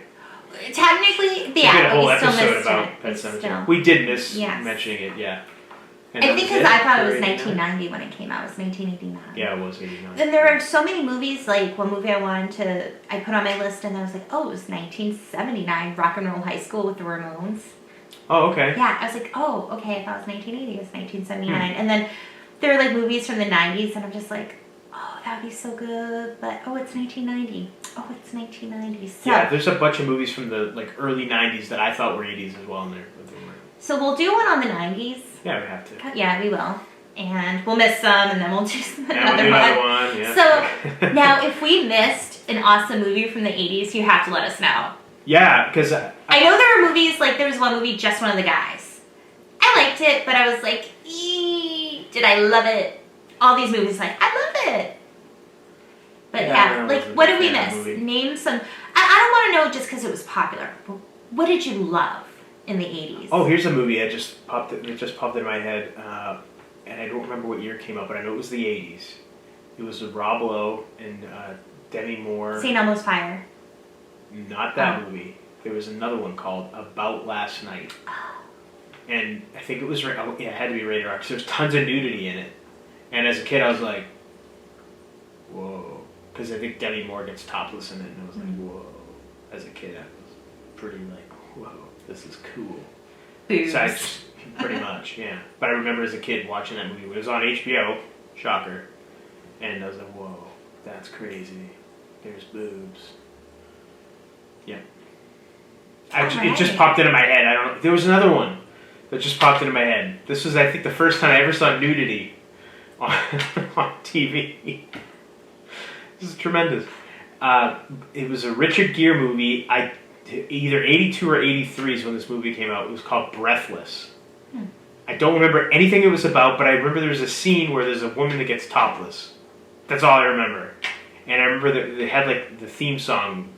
S2: technically,
S1: we did a whole
S2: we still
S1: episode
S2: missed
S1: about
S2: it.
S1: Pet
S2: We
S1: Sematary.
S2: still.
S1: We did miss mentioning it, yeah. And
S2: I think because I thought it was
S1: 1990
S2: 1990 when it came out. It was 1989.
S1: Yeah, it was 89.
S2: Then there are so many movies, like one movie I put on my list and I was like, oh, it was 1979, Rock and Roll High School with the Ramones.
S1: Oh, okay.
S2: Yeah, I was like, oh, okay, I thought it was 1980, it was 1979. And then there are like movies from the 90s and I'm just like, oh, that would be so good, but it's 1990. Oh, it's 1990. So,
S1: yeah, there's a bunch of movies from the early 90s that I thought were 80s as well in there. But they weren't.
S2: So we'll do one on the 90s.
S1: Yeah, we have to.
S2: Yeah, we will. And we'll miss some, and then we'll do another
S1: we'll do
S2: one.
S1: another one. Yeah.
S2: So now, if we missed an awesome movie from the 80s, you have to let us know.
S1: Yeah, because
S2: I know there are movies, like there was one movie, Just One of the Guys. I liked it, but I was like, did I love it? All these movies, like, I love it. But yeah, like, what did we miss? Name some. I don't want to know just because it was popular. But what did you love in the 80s?
S1: Oh, here's a movie that just popped in my head, and I don't remember what year it came out, but I know it was the 80s. It was with Rob Lowe and Demi Moore.
S2: St. Elmo's Fire.
S1: Not that movie. There was another one called About Last Night. And I think it was, it had to be rated R because there's tons of nudity in it. And as a kid, I was like, whoa. Because I think Demi Moore gets topless in it, and I was like, whoa. As a kid, I was pretty like, whoa, this is cool.
S2: Boobs.
S1: So pretty much, yeah. But I remember as a kid watching that movie. It was on HBO, shocker. And I was like, whoa, that's crazy. There's boobs. Yeah. It just popped into my head. I don't know. There was another one that just popped into my head. This was, I think, the first time I ever saw nudity on TV. This is tremendous. It was a Richard Gere movie. Either 82 or 83 is when this movie came out. It was called Breathless. I don't remember anything it was about, but I remember there was a scene where there's a woman that gets topless. That's all I remember. And I remember that they had the theme song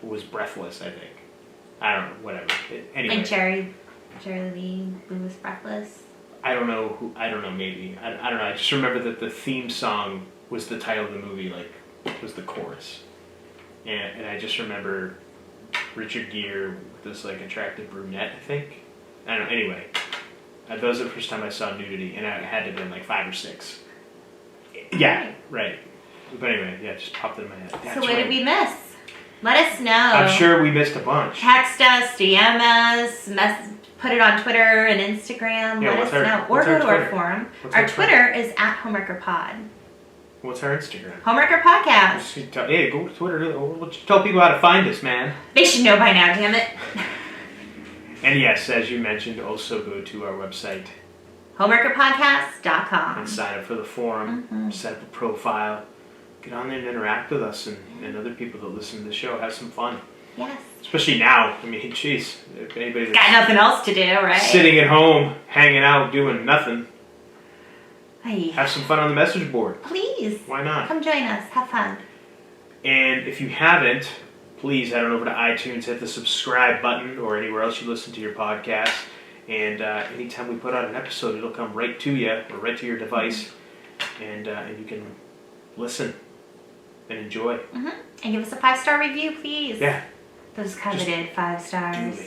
S1: was Breathless, I think. I don't know, whatever. Anyway.
S2: Like Jerry Lee Lewis Breathless?
S1: I don't know, maybe. I don't know. I just remember that the theme song was the title of the movie, was the chorus. And I just remember Richard Gere with this attractive brunette, I think. I don't know, anyway. That was the first time I saw nudity, and I had to have been 5 or 6. Yeah, right. But anyway, yeah, it just popped into my head.
S2: So what did we miss? Let us know.
S1: I'm sure we missed a bunch.
S2: Text us, DM us, put it on Twitter and Instagram.
S1: Yeah,
S2: Let us know. Or go to our forum. Our Twitter is @Homewrecker Pod.
S1: What's our Instagram?
S2: Homewrecker Podcast.
S1: Hey, go to Twitter. We'll tell people how to find us, man.
S2: They should know by now, damn it.
S1: And yes, as you mentioned, also go to our website.
S2: Homewreckerpodcast.com.
S1: And sign up for the forum. Set up a profile. Get on there and interact with us and other people that listen to the show. Have some fun.
S2: Yes.
S1: Especially now. I mean, jeez. If anybody's
S2: got nothing else to do, right?
S1: Sitting at home, hanging out, doing nothing.
S2: Hey.
S1: Have some fun on the message board.
S2: Please.
S1: Why not?
S2: Come join us. Have fun.
S1: And if you haven't, please head on over to iTunes, hit the subscribe button or anywhere else you listen to your podcast. And anytime we put out an episode, it'll come right to you or right to your device. And you can listen and enjoy.
S2: And give us a 5-star review, please.
S1: Yeah.
S2: Those coveted 5 stars.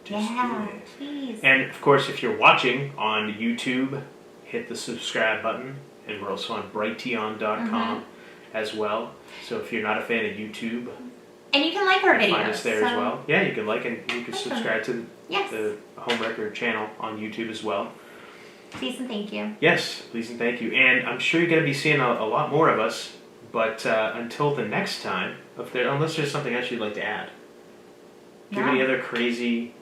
S1: Do it.
S2: Please.
S1: And of course, if you're watching on YouTube, hit the subscribe button. And we're also on brightion.com as well. So if you're not a fan of YouTube,
S2: and you can like our videos.
S1: Find us there as well. Yeah, you can like and you can subscribe to the Homewrecker channel on YouTube as well.
S2: Please and thank you.
S1: Yes, please and thank you. And I'm sure you're going to be seeing a lot more of us. But until the next time, unless there's something else you'd like to add. Do you have any other crazy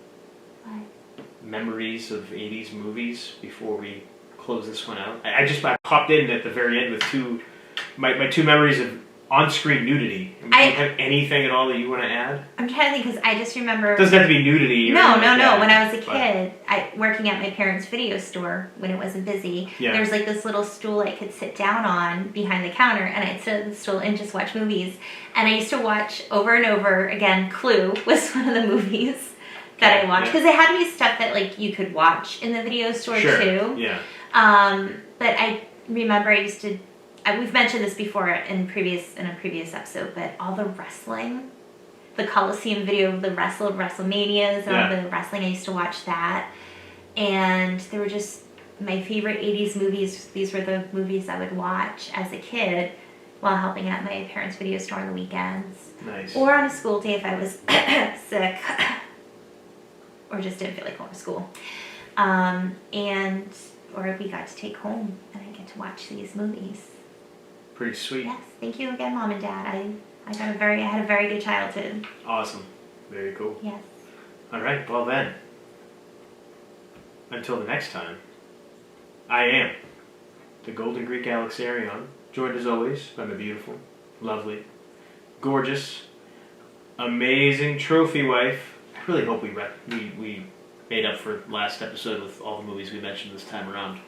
S1: memories of 80s movies before we close this one out? I popped in at the very end with my two memories of on-screen nudity. Do you have anything at all that you want to add?
S2: I'm trying to think because I just remember...
S1: It doesn't have to be nudity.
S2: No. When I was a kid, working at my parents' video store when it wasn't busy, there was like this little stool I could sit down on behind the counter, and I'd sit at the stool and just watch movies. And I used to watch over and over again. Clue was one of the movies that I watched because it had to be stuff that like you could watch in the video store too.
S1: Yeah.
S2: But I remember I used to. We've mentioned this before in a previous episode, but all the wrestling, the Coliseum video of the WrestleManias and all the wrestling, I used to watch that. And they were just my favorite 80s movies. These were the movies I would watch as a kid while helping at my parents' video store on the weekends.
S1: Nice.
S2: Or on a school day if I was sick or just didn't feel like going to school. Or we got to take home and I get to watch these movies.
S1: Pretty sweet.
S2: Yes, thank you again, Mom and Dad. I had a very good childhood.
S1: Awesome. Very cool.
S2: Yes.
S1: All right, well then, until the next time, I am the Golden Greek Alexarion, joined as always by my beautiful, lovely, gorgeous, amazing trophy wife. I really hope we made up for last episode with all the movies we mentioned this time around.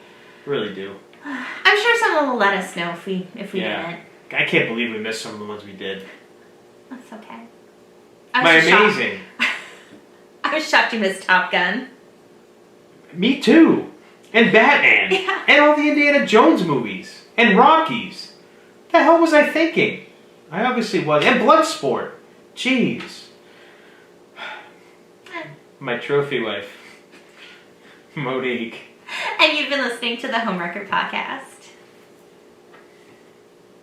S1: Really do.
S2: I'm sure someone will let us know if we didn't.
S1: I can't believe we missed some of the ones we did.
S2: That's okay.
S1: Amazing.
S2: I was shocked you missed Top Gun.
S1: Me too. And Batman.
S2: Yeah.
S1: And all the Indiana Jones movies. And Rockies. What the hell was I thinking? I obviously was. And Bloodsport. Jeez. My trophy wife. Monique.
S2: And you've been listening to the Homewrecker Podcast.